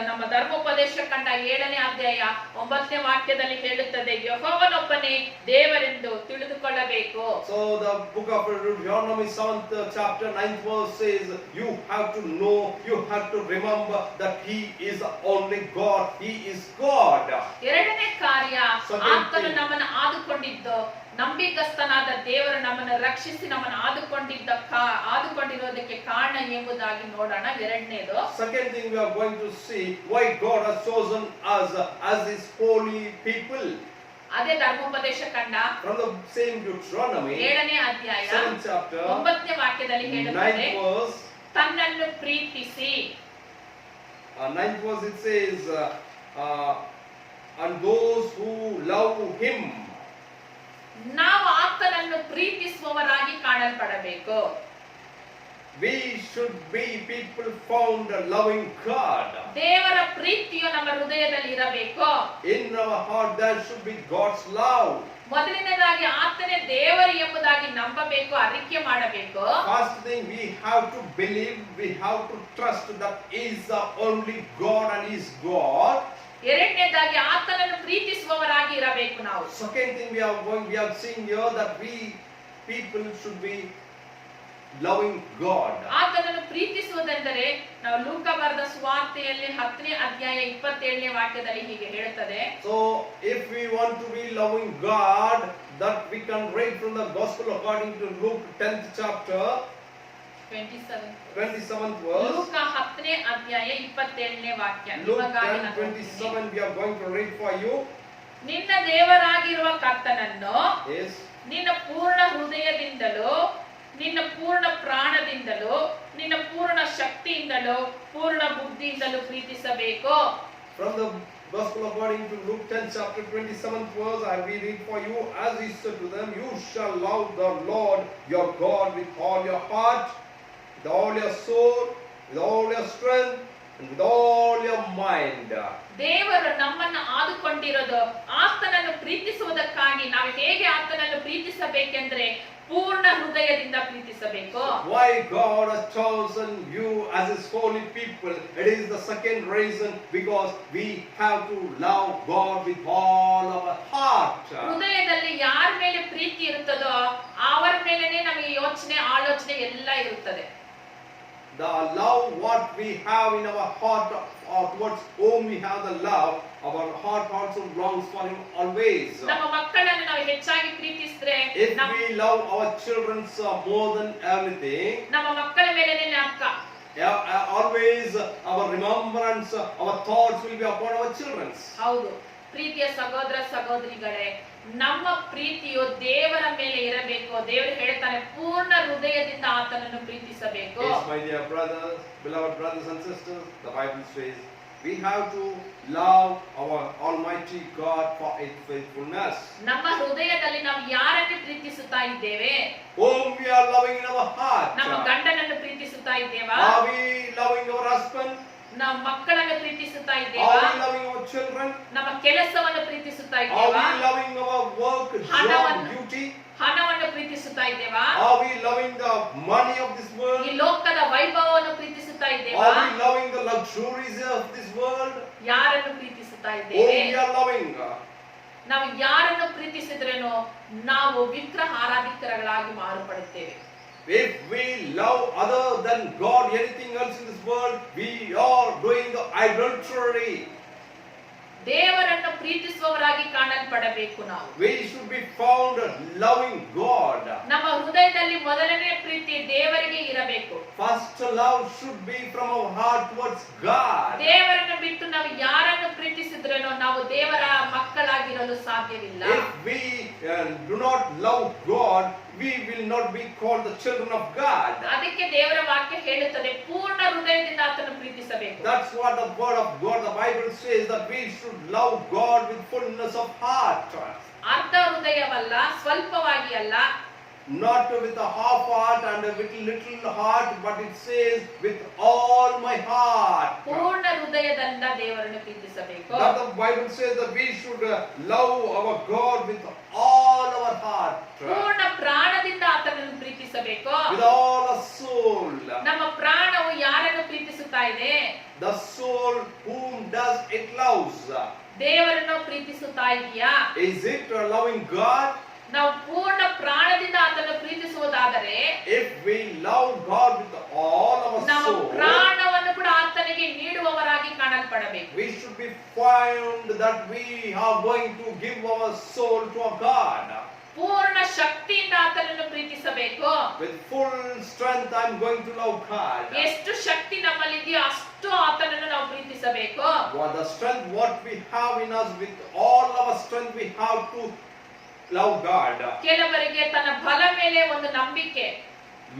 ನಮ್ಮ ಧರ್ಮೋಪದೇಶ ಕಂಡ 7ನೇ ಅಧ್ಯಾಯ 9ನೇ ವಾಕ್ಯದಲ್ಲಿ ಹೇಳುತ್ತದೆ, ಯೆಹೋವನೊಬ್ಬನೇ ದೇವರೆಂದು ತಿಳಿದುಕೊಳ್ಳಬೇಕು. So the book of Deuteronomy 7th chapter 9th verse says, you have to know, you have to remember that He is the only God. He is God. ಎರಡನೇ ಕಾರ್ಯ, ಆತನು ನಮ್ಮನ್ನು ಆದುಕೊಂಡಿದ್ದು ನಂಬಿಗಸ್ತನಾದ ದೇವರು ನಮ್ಮನ್ನು ರಕ್ಷಿಸಿ ನಮ್ಮನ್ನು ಆದುಕೊಂಡಿರೋದಕ್ಕೆ ಕಾರಣ ಎಂಬುದಾಗಿ ನೋಡೋಣ. ಎರಡನೇದು, Second thing, we are going to see why God has chosen us as His holy people. ಅದೇ ಧರ್ಮೋಪದೇಶ ಕಂಡ From the same Deuteronomy, 7ನೇ ಅಧ್ಯಾಯ 7th chapter, 9ನೇ ವಾಕ್ಯದಲ್ಲಿ ಹೇಳುತ್ತದೆ, 9th verse. ತನ್ನನ್ನು ಪ್ರೀತಿಸಿ. 9th verse it says, and those who love Him. ನಾವು ಆತನನ್ನು ಪ್ರೀತಿಸುವವರಾಗಿ ಕಾಣಲ್ಪಡಬೇಕು. We should be people found loving God. ದೇವರ ಪ್ರೀತಿಯು ನಮ್ಮ ಹೃದಯದಲ್ಲಿ ಇರಬೇಕು. In our heart there should be God's love. ಮೊದಲನೇದಾಗಿ ಆತನೇ ದೇವರು ಎಂಬುದಾಗಿ ನಂಬಬೇಕು, ಅರಿಕೆ ಮಾಡಬೇಕು. First thing, we have to believe, we have to trust that He is the only God and He is God. ಎರಡನೇದಾಗಿ ಆತನನ್ನು ಪ್ರೀತಿಸುವವರಾಗಿ ಇರಬೇಕು ನಾವು. Second thing, we have seen here that we people should be loving God. ಆತನನ್ನು ಪ್ರೀತಿಸುವುದೆಂದರೆ ನಾವು ಲೂಕ ಬರೆದ ಸುವಾರ್ತೆಯಲ್ಲಿ 10ನೇ ಅಧ್ಯಾಯ 27ನೇ ವಾಕ್ಯದಲ್ಲಿ ಹೀಗೆ ಹೇಳುತ್ತದೆ. So if we want to be loving God, that we can read from the gospel according to Luke 10th chapter 27th verse. ಲೂಕ 10ನೇ ಅಧ್ಯಾಯ 27ನೇ ವಾಕ್ಯ. Luke 10:27 we are going to read for you. ನಿನ್ನ ದೇವರಾಗಿರುವ ಕರ್ತನನ್ನು Yes. ನಿನ್ನ ಪೂರ್ಣ ಹೃದಯದಿಂದಲೂ, ನಿನ್ನ ಪೂರ್ಣ ಪ್ರಾಣದಿಂದಲೂ, ನಿನ್ನ ಪೂರ್ಣ ಶಕ್ತಿಯಿಂದಲೂ, ಪೂರ್ಣ ಬುದ್ಧಿಯಿಂದಲೂ ಪ್ರೀತಿಸಬೇಕು. From the gospel according to Luke 10 chapter 27th verse, I will read for you. As He said to them, you shall love the Lord your God with all your heart, with all your soul, with all your strength, and with all your mind. ದೇವರು ನಮ್ಮನ್ನು ಆದುಕೊಂಡಿರೋದು ಆತನನ್ನು ಪ್ರೀತಿಸುವುದಕ್ಕಾಗಿ. ನಾವು ಹೇಗೆ ಆತನನ್ನು ಪ್ರೀತಿಸಬೇಕೆಂದ್ರೆ ಪೂರ್ಣ ಹೃದಯದಿಂದ ಪ್ರೀತಿಸಬೇಕು. Why God has chosen you as His holy people? It is the second reason, because we have to love God with all our heart. ಹೃದಯದಲ್ಲಿ ಯಾರ ಮೇಲೆ ಪ್ರೀತಿ ಇರುತ್ತದೋ ಅವರ ಮೇಲೆನೇ ನಮಗೆ ಯೋಚನೆ, ಆಲೋಚನೆ ಎಲ್ಲ ಇರುತ್ತದೆ. The love what we have in our heart towards whom we have the love, our heart also longs for Him always. ನಮ್ಮ ಮಕ್ಕಳನ್ನು ನಾವು ಹೆಚ್ಚಾಗಿ ಪ್ರೀತಿಸಿದ್ರೆ, If we love our children more than everything, ನಮ್ಮ ಮಕ್ಕಳ ಮೇಲೆನೇ ಜ್ಞಾಪಕ. always our remembrance, our thoughts will be upon our children. ಹೌದು ಪ್ರೀತಿಯ ಸಹೋದರ ಸಹೋದರಿಗಳೇ, ನಮ್ಮ ಪ್ರೀತಿಯು ದೇವರ ಮೇಲೆ ಇರಬೇಕು. ದೇವರು ಹೇಳ್ತಾನೆ ಪೂರ್ಣ ಹೃದಯದಿಂದ ಆತನನ್ನು ಪ್ರೀತಿಸಬೇಕು. Yes, my dear brothers, beloved brothers and sisters, the Bible says we have to love our Almighty God for His faithfulness. ನಮ್ಮ ಹೃದಯದಲ್ಲಿ ನಾವು ಯಾರನ್ನು ಪ್ರೀತಿಸುತ್ತಾ ಇದ್ದೇವೆ? Whom we are loving in our heart. ನಮ್ಮ ಗಂಡನನ್ನು ಪ್ರೀತಿಸುತ್ತಾ ಇದ್ದೇವಾ? Are we loving our husband? ನಮ್ಮ ಮಕ್ಕಳನ್ನು ಪ್ರೀತಿಸುತ್ತಾ Are ಇದ್ದೇವಾ? we loving our children? ನಮ್ಮ ಕೆಲಸವನ್ನು ಪ್ರೀತಿಸುತ್ತಾ Are ಇದ್ದೇವಾ? we loving our work, job, duty? ಹಣವನ್ನು ಪ್ರೀತಿಸುತ್ತಾ ಇದ್ದೇವಾ? Are we loving the money of this ಈ world? ಲೋಕದ ವೈಭವವನ್ನು ಪ್ರೀತಿಸುತ್ತಾ ಇದ್ದೇವಾ? Are we loving the luxuries of this world? ಯಾರನ್ನು ಪ್ರೀತಿಸುತ್ತಾ Whom ಇದ್ದೇವೆ? we are loving? ನಾವು ಯಾರನ್ನು ಪ್ರೀತಿಸಿದ್ರೇನೋ ನಾವು ವಿಗ್ರಹ ಆರಾಧಿಕರಾಗಿ ಮಾರ್ಪಡುತ್ತೇವೆ. If we love other than God, anything else in this world, we are doing the idolatry. ದೇವರನ್ನು ಪ್ರೀತಿಸುವವರಾಗಿ ಕಾಣಲ್ಪಡಬೇಕು ನಾವು. We should be found loving God. ನಮ್ಮ ಹೃದಯದಲ್ಲಿ ಮೊದಲನೇ ಪ್ರೀತಿ ದೇವರಿಗೆ ಇರಬೇಕು. First love should be from our heart towards God. ದೇವರನ್ನು ಬಿಟ್ಟು ನಾವು ಯಾರನ್ನು ಪ್ರೀತಿಸಿದ್ರೇನೋ ನಾವು ದೇವರ ಮಕ್ಕಳಾಗಿರಲು ಸಾಧ್ಯವಿಲ್ಲ. If we do not love God, we will not be called the children of God. ಅದಕ್ಕೆ ದೇವರ ವಾಕ್ಯ ಹೇಳುತ್ತದೆ ಪೂರ್ಣ ಹೃದಯದಿಂದ ಆತನನ್ನು ಪ್ರೀತಿಸಬೇಕು. That's what the word of God, the Bible says, that we should love God with fullness of heart. ಅರ್ಧ ಹೃದಯವಲ್ಲ, ಸ್ವಲ್ಪವಾಗಿ ಅಲ್ಲ, Not with a half heart and with little heart, but it says with all my heart. ಪೂರ್ಣ ಹೃದಯದಿಂದ ದೇವರನ್ನು ಪ್ರೀತಿಸಬೇಕು. That the Bible says that we should love our God with all our heart. ಪೂರ್ಣ ಪ್ರಾಣದಿಂದ ಆತನನ್ನು ಪ್ರೀತಿಸಬೇಕು. With all our soul. ನಮ್ಮ ಪ್ರಾಣವು ಯಾರನ್ನು ಪ್ರೀತಿಸುತ್ತಾ ಇದೆ? The soul whom does it loves. ದೇವರನ್ನು ಪ್ರೀತಿಸುತ್ತಾ ಇದೆಯಾ? Is it loving God? ನಾವು ಪೂರ್ಣ ಪ್ರಾಣದಿಂದ ಆತನನ್ನು ಪ್ರೀತಿಸುವುದಾದರೆ, If we love God with all our ನಮ್ಮ soul, ಪ್ರಾಣವನ್ನು ಕೂಡ ಆತನಿಗೆ ನೀಡುವವರಾಗಿ ಕಾಣಲ್ಪಡಬೇಕು. we should be found that we are going to give our soul to our God. ಪೂರ್ಣ ಶಕ್ತಿಯಿಂದ ಆತನನ್ನು ಪ್ರೀತಿಸಬೇಕು. With full strength, I'm going to love God. ಎಷ್ಟು ಶಕ್ತಿ ನಮ್ಮಲ್ಲಿದೆಯೋ ಅಷ್ಟು ಆತನನ್ನು ನಾವು ಪ್ರೀತಿಸಬೇಕು. What the strength, what we have in us, with all our strength, we have to love God. ಕೆಲವರಿಗೆ ತನ್ನ ಬಲ ಮೇಲೆ ಒಂದು ನಂಬಿಕೆ.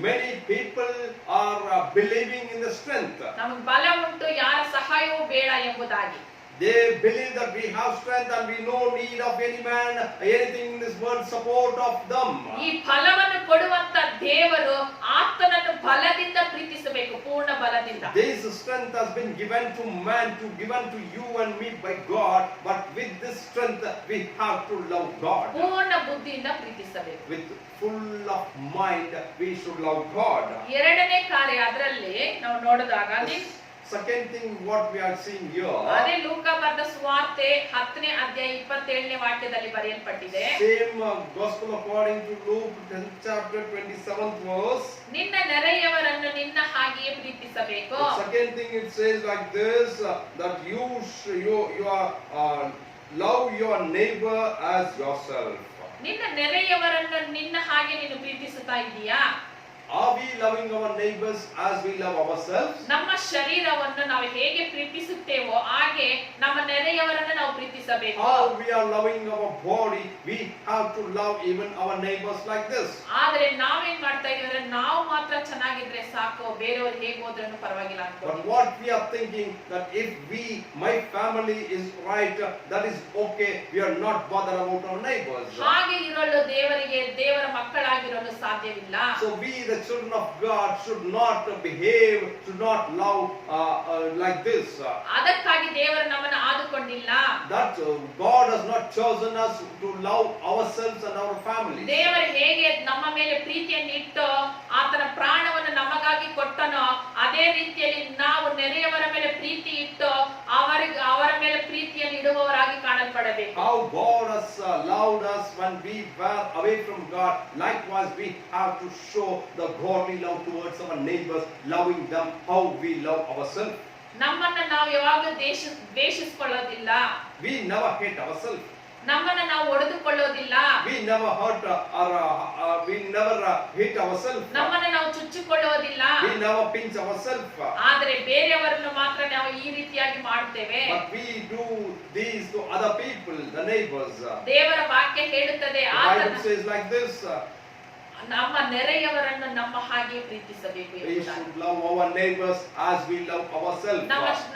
Many people are believing in the strength. ನಮಗೆ ಬಲ ಉಂಟು, ಯಾರ ಸಹಾಯವೂ ಬೇಡ ಎಂಬುದಾಗಿ. They believe that we have strength and we no need of any man, anything in this world support of them. ಈ ಫಲವನ್ನು ಕೊಡುವಂತ ದೇವರು ಆತನನ್ನು ಬಲದಿಂದ ಪ್ರೀತಿಸಬೇಕು, ಪೂರ್ಣ ಬಲದಿಂದ. This strength has been given to man, given to you and me by God, but with this strength we have to love God. ಪೂರ್ಣ ಬುದ್ಧಿಯಿಂದ ಪ್ರೀತಿಸಬೇಕು. With full of mind we should love God. ಎರಡನೇ ಕಾರ್ಯ ಅದರಲ್ಲಿ ನಾವು ನೋಡಿದಾಗ Second thing what we are seeing here, ಅದೇ ಲೂಕ ಬರೆದ ಸುವಾರ್ತೆ 10ನೇ ಅಧ್ಯಾಯ 27ನೇ ವಾಕ್ಯದಲ್ಲಿ ಬರೆಯಲ್ಪಟ್ಟಿದೆ. Same gospel according to Luke 10th chapter 27th verse. ನಿನ್ನ ನೆರೆಯವರನ್ನು ನಿನ್ನ ಹಾಗೆಯೇ ಪ್ರೀತಿಸಬೇಕು. The second thing it says like this, that you love your neighbor as yourself. ನಿನ್ನ ನೆರೆಯವರನ್ನು ನಿನ್ನ ಹಾಗೆ ನೀನು ಪ್ರೀತಿಸುತ್ತಾ ಇದೀಯಾ? Are we loving our neighbors as we love ourselves? ನಮ್ಮ ಶರೀರವನ್ನು ನಾವು ಹೇಗೆ ಪ್ರೀತಿಸುತ್ತೇವೋ ಹಾಗೆ ನಮ್ಮ ನೆರೆಯವರನ್ನು ನಾವು ಪ್ರೀತಿಸಬೇಕು. How we are loving our body, we have to love even our neighbors like this. ಆದರೆ ನಾವೇನ್ ಮಾಡ್ತಾ ಇದೀವಿ ಅಂದ್ರೆ ನಾವು ಮಾತ್ರ ಚೆನ್ನಾಗಿದ್ರೆ ಸಾಕು, ಬೇರೆಯವರು ಹೇಗೆ ಹೋದ್ರೂ ಪರವಾಗಿಲ್ಲ ಅಂತ. But what we are thinking, that if my family is right, that is okay, we are not bothered about our neighbors. ಹಾಗೆ ಇರಲು ದೇವರ ಮಕ್ಕಳಾಗಿರಲು ಸಾಧ್ಯವಿಲ್ಲ. So we, the children of God, should not behave, should not love like this. ಅದಕ್ಕಾಗಿ ದೇವರು ನಮ್ಮನ್ನು ಆದುಕೊಂಡಿಲ್ಲ. That God has not chosen us to love ourselves and our families. ದೇವರು ಹೇಗೆ ನಮ್ಮ ಮೇಲೆ ಪ್ರೀತಿಯನ್ನು ಇಟ್ಟು ಆತನ ಪ್ರಾಣವನ್ನು ನಮಗಾಗಿ ಕೊಟ್ಟನೋ ಅದೇ ರೀತಿಯಲ್ಲಿ ನಾವು ನೆರೆಯವರ ಮೇಲೆ ಪ್ರೀತಿ ಇಟ್ಟು ಅವರ ಮೇಲೆ ಪ್ರೀತಿಯನ್ನು ಇಡುವವರಾಗಿ ಕಾಣಲ್ಪಡಬೇಕು. How God has loved us when we were away from God, likewise we have to show the godly love towards our neighbors, loving them how we love ourselves. ನಮ್ಮನ್ನು ನಾವು ಯಾವಾಗಲೂ ದ್ವೇಷಿಸಿಕೊಳ್ಳೋದಿಲ್ಲ. We never hate ourselves. ನಮ್ಮನ್ನು ನಾವು ಒಡೆದುಕೊಳ್ಳೋದಿಲ್ಲ. We never hurt we never hate ourselves. ನಮ್ಮನ್ನು ನಾವು ಚುಚ್ಚಿಕೊಳ್ಳೋದಿಲ್ಲ. We never pinch ourselves. ಆದರೆ ಬೇರೆಯವರನ್ನು ಮಾತ್ರ ನಾವು ಈ ರೀತಿಯಾಗಿ ಮಾಡ್ತೇವೆ. But we do these to other people, the neighbors. ದೇವರ ವಾಕ್ಯ ಹೇಳುತ್ತದೆ, The Bible says like this, ನಮ್ಮ ನೆರೆಯವರನ್ನು ನಮ್ಮ ಹಾಗೆ ಪ್ರೀತಿಸಬೇಕು we should love our neighbors as we love ourselves.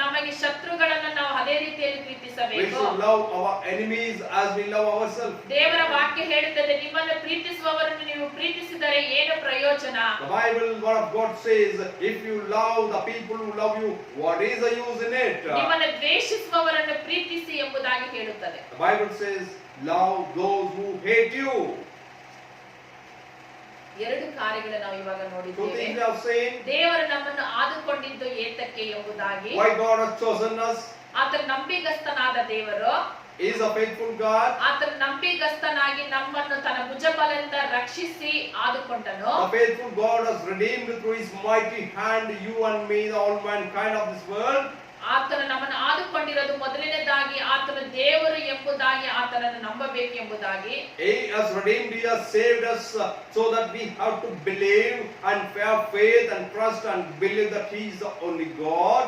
ನಮಗೆ ಶತ್ರುಗಳನ್ನು ನಾವು ಅದೇ ರೀತಿಯಲ್ಲಿ We ಪ್ರೀತಿಸಬೇಕು. should love our enemies as we love ourselves. ದೇವರ ವಾಕ್ಯ ಹೇಳುತ್ತದೆ, ನಿಮ್ಮನ್ನು ಪ್ರೀತಿಸುವವರನ್ನು ನೀವು ಪ್ರೀತಿಸಿದರೆ ಏನು ಪ್ರಯೋಜನ? The Bible, word of God says, if you love the people who love you, what is the use in it? ನಿಮ್ಮನ್ನು ದ್ವೇಷಿಸುವವರನ್ನು ಪ್ರೀತಿಸಿ ಎಂಬುದಾಗಿ ಹೇಳುತ್ತದೆ. The Bible says, love those who hate you. ಎರಡು ಕಾರ್ಯಗಳನ್ನು ನಾವು ಇವಾಗ Two ನೋಡಿದ್ದೇವೆ. things we have seen. ದೇವರು ನಮ್ಮನ್ನು ಆದುಕೊಂಡಿದ್ದು ಏತಕ್ಕೆ ಎಂಬುದಾಗಿ. Why God has chosen us. ಆತನ ನಂಬಿಗಸ್ತನಾದ ದೇವರು He is a faithful God. ಆತನ ನಂಬಿಗಸ್ತನಾಗಿ ನಮ್ಮನ್ನು ತನ್ನ ಭುಜಬಲದಿಂದ ರಕ್ಷಿಸಿ ಆದುಕೊಂಡನು. The faithful God has redeemed through His mighty hand you and me, the all mankind of this world. ಆತನು ನಮ್ಮನ್ನು ಆದುಕೊಂಡಿರೋದು ಮೊದಲನೇದಾಗಿ ಆತನ ದೇವರು ಎಂಬುದಾಗಿ ಆತನನ್ನು ನಂಬಬೇಕು ಎಂಬುದಾಗಿ. He has redeemed, He has saved us so that we have to believe and have faith and trust and believe that He is the only God.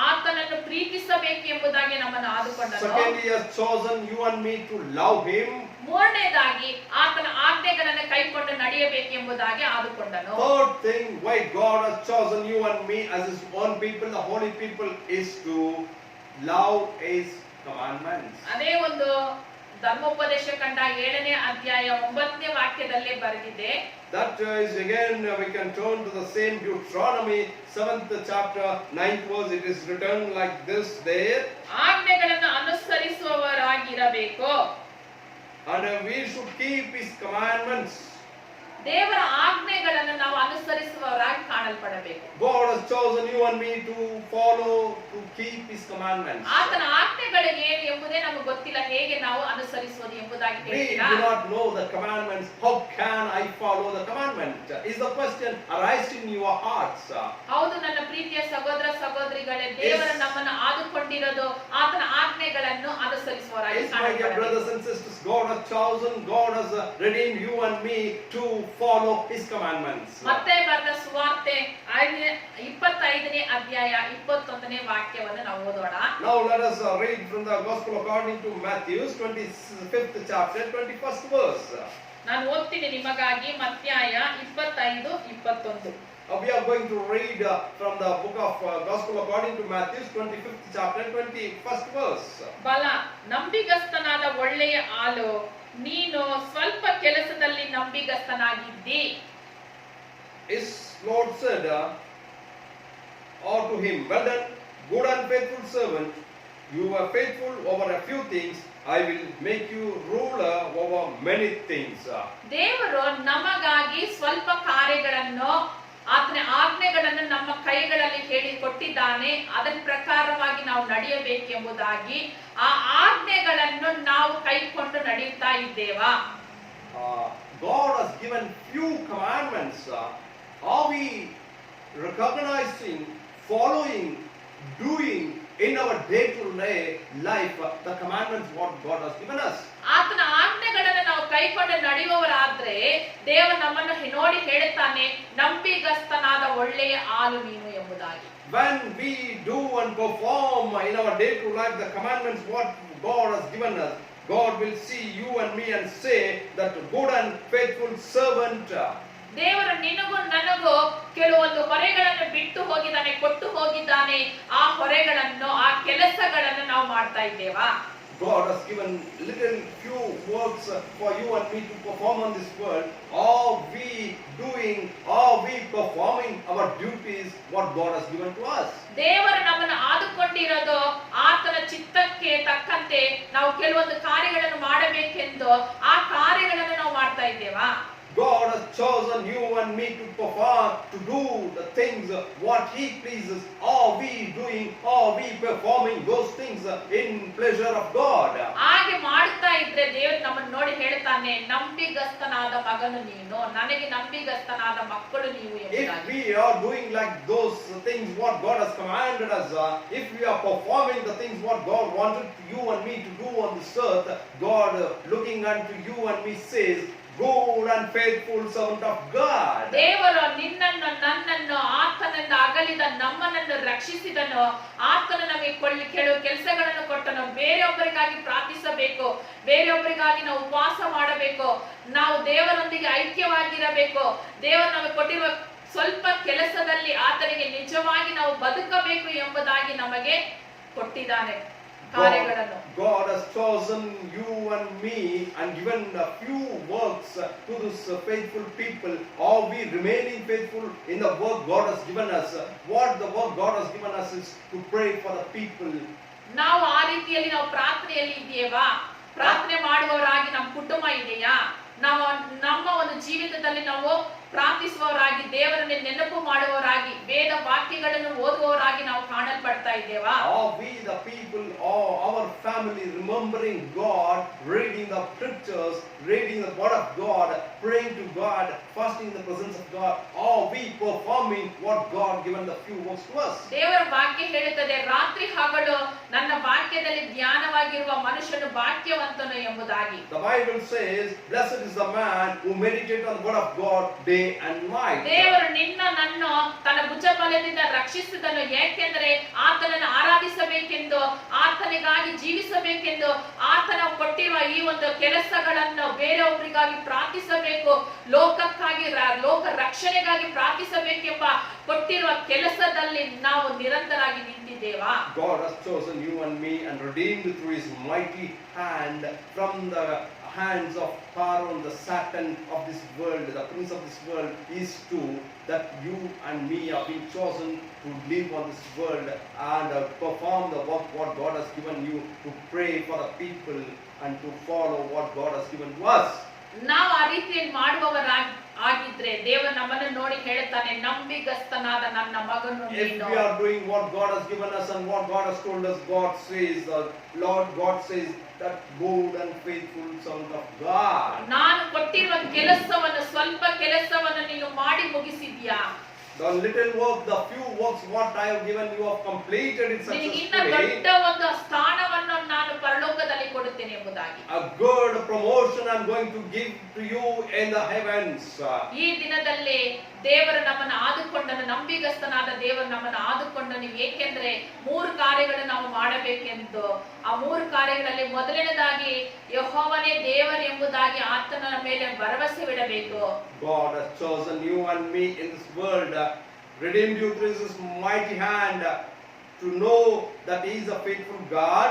ಆತನನ್ನು ಪ್ರೀತಿಸಬೇಕು ಎಂಬುದಾಗಿ ನಮ್ಮನ್ನು ಆದುಕೊಂಡನು. Second, He has chosen you and me to love Him. ಮೂರನೇದಾಗಿ ಆತನ ಆಜ್ಞೆಗಳನ್ನು ಕೈಕೊಂಡು ನಡೆಯಬೇಕು ಎಂಬುದಾಗಿ ಆದುಕೊಂಡನು. Third thing, why God has chosen you and me as His own people, the holy people, is to love His commandments. ಅದೇ ಒಂದು ಧರ್ಮೋಪದೇಶ ಕಂಡ 7ನೇ ಅಧ್ಯಾಯ 9ನೇ ವಾಕ್ಯದಲ್ಲಿ ಬರೆದಿದೆ. That is again, we can turn to the same Deuteronomy 7th chapter 9th verse. It is written like this there. ಆಜ್ಞೆಗಳನ್ನು ಅನುಸರಿಸುವವರಾಗಿರಬೇಕು. And we should keep His commandments. ದೇವರ ಆಜ್ಞೆಗಳನ್ನು ನಾವು ಅನುಸರಿಸುವವರಾಗಿ ಕಾಣಲ್ಪಡಬೇಕು. God has chosen you and me to follow, to keep His commandments. ಆತನ ಆಜ್ಞೆಗಳು ಏನು ಎಂಬುದೇ ನಮಗೆ ಗೊತ್ತಿಲ್ಲ, ಹೇಗೆ ನಾವು ಅನುಸರಿಸುವುದು ಎಂಬುದಾಗಿ We ಹೇಳ್ತೀರಾ? do not know the commandments. How can I follow the commandment? Is the question arising in your hearts? ಹೌದು ನನ್ನ ಪ್ರೀತಿಯ ಸಹೋದರ ಸಹೋದರಿಗಳೇ, ದೇವರು ನಮ್ಮನ್ನು ಆದುಕೊಂಡಿರೋದು ಆತನ ಆಜ್ಞೆಗಳನ್ನು ಅನುಸರಿಸುವವರಾಗಿ Yes, my dear ಕಾಣಲ್ಪಡಬೇಕು. brothers and sisters, God has chosen, God has redeemed you and me to follow His commandments. ಮತ್ತೆ ಬರೆದ ಸುವಾರ್ತೆ 25ನೇ ಅಧ್ಯಾಯ 21ನೇ ವಾಕ್ಯವನ್ನು ನಾವು ಓದೋಣ. Now let us read from the Gospel according to Matthew 25th chapter 21st verse. ನಾನು ಓದ್ತೀನಿ ನಿಮಗಾಗಿ ಮತ್ತಾಯ 25:21. We are going to read from the book of Gospel according to Matthew 25th chapter 21st verse. ಬಲ ನಂಬಿಗಸ್ತನಾದ ಒಳ್ಳೆಯ ಆಳು, ನೀನು ಸ್ವಲ್ಪ ಕೆಲಸದಲ್ಲಿ ನಂಬಿಗಸ್ತನಾಗಿದ್ದಿ. His Lord said to him, well done, good and faithful servant. You were faithful over a few things. I will make you ruler over many things. ದೇವರು ನಮಗಾಗಿ ಸ್ವಲ್ಪ ಕಾರ್ಯಗಳನ್ನು, ಆತನ ಆಜ್ಞೆಗಳನ್ನು ನಮ್ಮ ಕೈಗಳಲ್ಲಿ ಹೇಳಿಕೊಟ್ಟಿದ್ದಾನೆ. ಅದರ ಪ್ರಕಾರವಾಗಿ ನಾವು ನಡೆಯಬೇಕೆಂಬುದಾಗಿ ಆ ಆಜ್ಞೆಗಳನ್ನು ನಾವು ಕೈಕೊಂಡು ನಡೆಯುತ್ತಾ ಇದ್ದೇವಾ? God has given few commandments. Are we recognizing, following, doing in our day-to-day life the commandments what God has given us? ಆತನ ಆಜ್ಞೆಗಳನ್ನು ನಾವು ಕೈಕೊಂಡು ನಡೆಯುವವರಾದ್ರೆ ದೇವರು ನಮ್ಮನ್ನು ನೋಡಿ ಹೇಳುತ್ತಾನೆ, ನಂಬಿಗಸ್ತನಾದ ಒಳ್ಳೆಯ ಆಳು ನೀನು ಎಂಬುದಾಗಿ. When we do and perform in our day-to-day life the commandments what God has given us, God will see you and me and say that good and faithful servant. ದೇವರು ನಿನಗೂ ನನಗೂ ಕೆಲವೊಂದು ಹೊರೆಗಳನ್ನು ಬಿಟ್ಟು ಹೋಗಿದ್ದಾನೆ, ಕೊಟ್ಟು ಹೋಗಿದ್ದಾನೆ. ಆ ಹೊರೆಗಳನ್ನು, ಆ ಕೆಲಸಗಳನ್ನು ನಾವು ಮಾಡ್ತಾ ಇದ್ದೇವಾ? God has given little few works for you and me to perform on this world. Are we doing, are we performing our duties what God has given to us? ದೇವರು ನಮ್ಮನ್ನು ಆದುಕೊಂಡಿರೋದು ಆತನ ಚಿತ್ತಕ್ಕೆ ತಕ್ಕಂತೆ ನಾವು ಕೆಲವೊಂದು ಕಾರ್ಯಗಳನ್ನು ಮಾಡಬೇಕೆಂದು ಆ ಕಾರ್ಯಗಳನ್ನು ನಾವು ಮಾಡ್ತಾ ಇದ್ದೇವಾ? God has chosen you and me to perform, to do the things what He pleases. Are we doing, are we performing those things in pleasure of God? ಹಾಗೆ ಮಾಡ್ತಾ ಇದ್ರೆ ದೇವರು ನಮ್ಮನ್ನು ನೋಡಿ ಹೇಳ್ತಾನೆ, ನಂಬಿಗಸ್ತನಾದ ಮಗನು ನೀನು, ನನಗೆ ನಂಬಿಗಸ್ತನಾದ ಮಕ್ಕಳು ನೀವು If ಎಂಬುದಾಗಿ. we are doing like those things what God has commanded us, if we are performing the things what God wanted you and me to do on this earth, God looking unto you and me says, good and faithful servant of God. ದೇವರು ನಿನ್ನನ್ನು ನನ್ನನ್ನು ಆತನಿಂದ ಅಗಲಿದ ನಮ್ಮನನ್ನು ರಕ್ಷಿಸಿದನು. ಆತನು ನಮಗೆ ಕೆಲವು ಕೆಲಸಗಳನ್ನು ಕೊಟ್ಟನು. ಬೇರೆಯೊಬ್ಬರಿಗಾಗಿ ಪ್ರಾರ್ಥಿಸಬೇಕು, ಬೇರೆಯೊಬ್ಬರಿಗಾಗಿ ನಾವು ಉಪವಾಸ ಮಾಡಬೇಕು, ನಾವು ದೇವರೊಂದಿಗೆ ಐಕ್ಯವಾಗಿರಬೇಕು. ದೇವರು ನಮಗೆ ಕೊಟ್ಟಿರುವ ಸ್ವಲ್ಪ ಕೆಲಸದಲ್ಲಿ ಆತನಿಗೆ ನಿಜವಾಗಿ ನಾವು ಬದುಕಬೇಕು ಎಂಬುದಾಗಿ ನಮಗೆ ಕೊಟ್ಟಿದ್ದಾನೆ ಕಾರ್ಯಗಳನ್ನು. God has chosen you and me and given a few works to these faithful people. Are we remaining faithful in the work God has given us? What the work God has given us is to pray for the people. ನಾವು ಆ ರೀತಿಯಲ್ಲಿ ನಾವು ಪ್ರಾರ್ಥನೆಯಲ್ಲಿ ಇದೆಯೇವಾ? ಪ್ರಾರ್ಥನೆ ಮಾಡುವವರಾಗಿ ನಮ್ಮ ಕುಟುಂಬ ಇದೆಯಾ? ನಾವು ನಮ್ಮ ಒಂದು ಜೀವಿತದಲ್ಲಿ ನಾವು ಪ್ರಾರ್ಥಿಸುವವರಾಗಿ, ದೇವರನ್ನು ನೆನಪು ಮಾಡುವವರಾಗಿ, ವೇದ ವಾಕ್ಯಗಳನ್ನು ಓದುವವರಾಗಿ ನಾವು ಕಾಣಲ್ಪಡ್ತಾ ಇದ್ದೇವಾ? Are we the people, or our family remembering God, reading the scriptures, reading the word of God, praying to God, fasting in the presence of God? Are we performing what God given the few works to us? ದೇವರ ವಾಕ್ಯ ಹೇಳುತ್ತದೆ, ರಾತ್ರಿ ಹಗಲು ನನ್ನ ವಾಕ್ಯದಲ್ಲಿ ಧ್ಯಾನವಾಗಿರುವ ಮನುಷ್ಯನು ಭಾಗ್ಯವಂತನು ಎಂಬುದಾಗಿ. The Bible says, blessed is the man who meditates on the word of God day and night. ದೇವರು ನಿನ್ನ ನನ್ನು ತನ್ನ ಭುಜಬಲದಿಂದ ರಕ್ಷಿಸಿದನು. ಏಕೆಂದರೆ ಆತನನ್ನು ಆರಾಧಿಸಬೇಕೆಂದು, ಆತನಿಗಾಗಿ ಜೀವಿಸಬೇಕೆಂದು, ಆತನ ಕೊಟ್ಟಿರುವ ಈ ಒಂದು ಕೆಲಸಗಳನ್ನು ಬೇರೆಯೊಬ್ಬರಿಗಾಗಿ ಪ್ರಾರ್ಥಿಸಬೇಕು, ಲೋಕಕ್ಕಾಗಿ, ಲೋಕ ರಕ್ಷಣೆಗಾಗಿ ಪ್ರಾರ್ಥಿಸಬೇಕೆಂಬ ಕೊಟ್ಟಿರುವ ಕೆಲಸದಲ್ಲಿ ನಾವು ನಿರಂತರವಾಗಿ ನಿಂತಿದ್ದೇವಾ? God has chosen you and me and redeemed through His mighty hand from the hands of Pharaoh, the Satan of this world, the prince of this world, is to that you and me are being chosen to live on this world and perform the work what God has given you, to pray for the people and to follow what God has given to us. ನಾವು ಆ ರೀತಿಯಲ್ಲಿ ಆಗಿದ್ರೆ ದೇವರು ನಮ್ಮನ್ನು ನೋಡಿ ಹೇಳ್ತಾನೆ, ನಂಬಿಗಸ್ತನಾದ ನನ್ನ ಮಗನು If ನೀನು. we are doing what God has given us and what God has told us, God says, God says, that good and faithful son of God. ನಾನು ಕೊಟ್ಟಿರುವ ಕೆಲಸವನ್ನು, ಸ್ವಲ್ಪ ಕೆಲಸವನ್ನು ನೀನು ಮಾಡಿ ಮುಗಿಸಿದ್ಯಾ? The little work, the few works what I have given you have completed it ನಿನಗಿನ್ನ successfully. ದೊಡ್ಡ ಒಂದು ಸ್ಥಾನವನ್ನು ನಾನು ಪರಲೋಕದಲ್ಲಿ ಕೊಡುತ್ತೇನೆ ಎಂಬುದಾಗಿ. A good promotion I'm going to give to you in the heavens. ಈ ದಿನದಲ್ಲಿ ದೇವರು ನಮ್ಮನ್ನು ಆದುಕೊಂಡನು, ನಂಬಿಗಸ್ತನಾದ ದೇವರು ನಮ್ಮನ್ನು ಆದುಕೊಂಡನು. ಏಕೆಂದ್ರೆ 3 ಕಾರ್ಯಗಳು ನಾವು ಮಾಡಬೇಕೆಂದು, ಆ 3 ಕಾರ್ಯಗಳಲ್ಲಿ ಮೊದಲನೇದಾಗಿ ಯೆಹೋವನೇ ದೇವರು ಎಂಬುದಾಗಿ ಆತನ ಮೇಲೆ ಭರವಸೆ ಇಡಬೇಕು. God has chosen you and me in this world, redeemed you through His mighty hand, to know that He is a faithful God.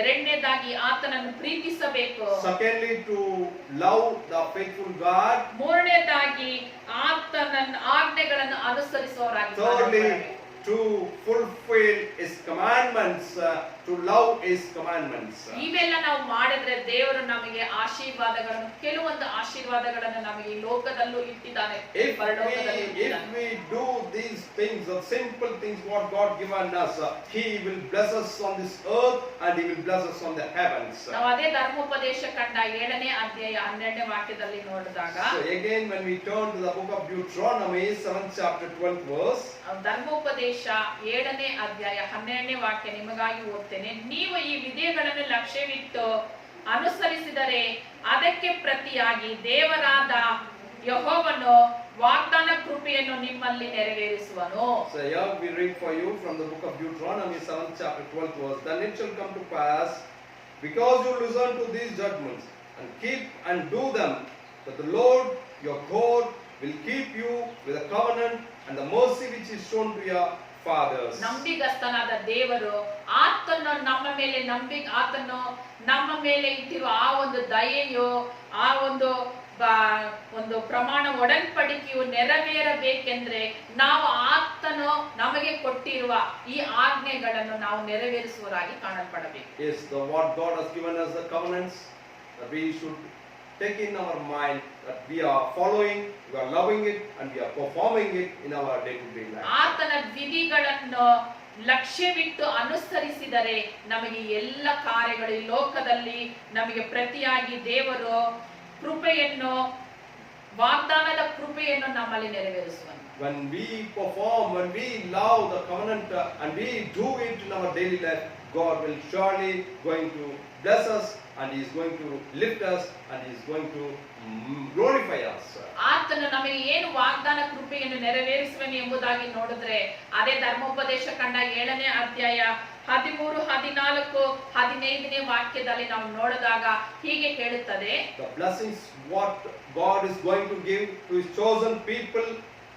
ಎರಡನೇದಾಗಿ ಆತನನ್ನು ಪ್ರೀತಿಸಬೇಕು. Secondly, to love the faithful God. ಮೂರನೇದಾಗಿ ಆತನ ಆಜ್ಞೆಗಳನ್ನು ಅನುಸರಿಸುವವರಾಗಿ. Thirdly, to fulfill His commandments, to love His commandments. ಇವೆಲ್ಲ ನಾವು ಮಾಡಿದ್ರೆ ದೇವರು ನಮಗೆ ಆಶೀರ್ವಾದಗಳನ್ನು, ಕೆಲವೊಂದು ಆಶೀರ್ವಾದಗಳನ್ನು ನಮಗೆ ಈ ಲೋಕದಲ್ಲೂ ಇಟ್ಟಿದ್ದಾನೆ, ಪರಲೋಕದಲ್ಲೂ ಇಟ್ಟಿದ್ದಾನೆ. If we do these things, the simple things what God given us, He will bless us on this earth and He will bless us on the heavens. ನಾವು ಅದೇ ಧರ್ಮೋಪದೇಶ ಕಂಡ 7ನೇ ಅಧ್ಯಾಯ 12ನೇ ವಾಕ್ಯದಲ್ಲಿ ನೋಡಿದಾಗ, So again when we turn to the book of Deuteronomy 7th chapter 12th verse, ಧರ್ಮೋಪದೇಶ 7ನೇ ಅಧ್ಯಾಯ 12ನೇ ವಾಕ್ಯ ನಿಮಗಾಗಿ ಓದ್ತೇನೆ. ನೀವು ಈ ವಿಧಿಗಳನ್ನು ಲಕ್ಷ್ಯವಿಟ್ಟು ಅನುಸರಿಸಿದರೆ ಅದಕ್ಕೆ ಪ್ರತಿಯಾಗಿ ದೇವರಾದ ಯೆಹೋವನು ವಾಗ್ದಾನ ಕೃಪೆಯನ್ನು ನಿಮ್ಮಲ್ಲಿ ನೆರವೇರಿಸುವನು. So here we read for you from the book of Deuteronomy 7th chapter 12th verse. Then it shall come to pass, because you listen to these judgments and keep and do them, that the Lord your God will keep you with a covenant and the mercy which is shown to your fathers. ನಂಬಿಗಸ್ತನಾದ ದೇವರು ಆತನು ನಮ್ಮ ಮೇಲೆ ಆತನು ನಮ್ಮ ಮೇಲೆ ಇಟ್ಟಿರುವ ಆ ಒಂದು ದಯೆಯು, ಆ ಒಂದು ಪ್ರಮಾಣ ಒಡಂಬಡಿಕೆಯು ನೆರವೇರಬೇಕೆಂದ್ರೆ ನಾವು ಆತನು ನಮಗೆ ಕೊಟ್ಟಿರುವ ಈ ಆಜ್ಞೆಗಳನ್ನು ನಾವು ನೆರವೇರಿಸುವರಾಗಿ ಕಾಣಲ್ಪಡಬೇಕು. Yes, what God has given us the covenants, that we should take in our mind that we are following, we are loving it and we are performing it in our day-to-day life. ಆತನ ವಿಧಿಗಳನ್ನು ಲಕ್ಷ್ಯವಿಟ್ಟು ಅನುಸರಿಸಿದರೆ ನಮಗೆ ಎಲ್ಲ ಕಾರ್ಯಗಳು ಈ ಲೋಕದಲ್ಲಿ ನಮಗೆ ಪ್ರತಿಯಾಗಿ ದೇವರು ಕೃಪೆಯನ್ನು, ವಾಗ್ದಾನದ ಕೃಪೆಯನ್ನು ನಮ್ಮಲ್ಲಿ ನೆರವೇರಿಸುವನು. When we perform, when we love the covenant and we do it in our daily life, God will surely going to bless us and He is going to lift us and He is going to glorify us. ಆತನು ನಮಗೆ ಏನು ವಾಗ್ದಾನ ಕೃಪೆಯನ್ನು ನೆರವೇರಿಸುವನು ಎಂಬುದಾಗಿ ನೋಡಿದ್ರೆ ಅದೇ ಧರ್ಮೋಪದೇಶ ಕಂಡ 7ನೇ ಅಧ್ಯಾಯ 13, 14, 15ನೇ ವಾಕ್ಯದಲ್ಲಿ ನಾವು ನೋಡಿದಾಗ ಹೀಗೆ ಹೇಳುತ್ತದೆ, The blessings what God is going to give to His chosen people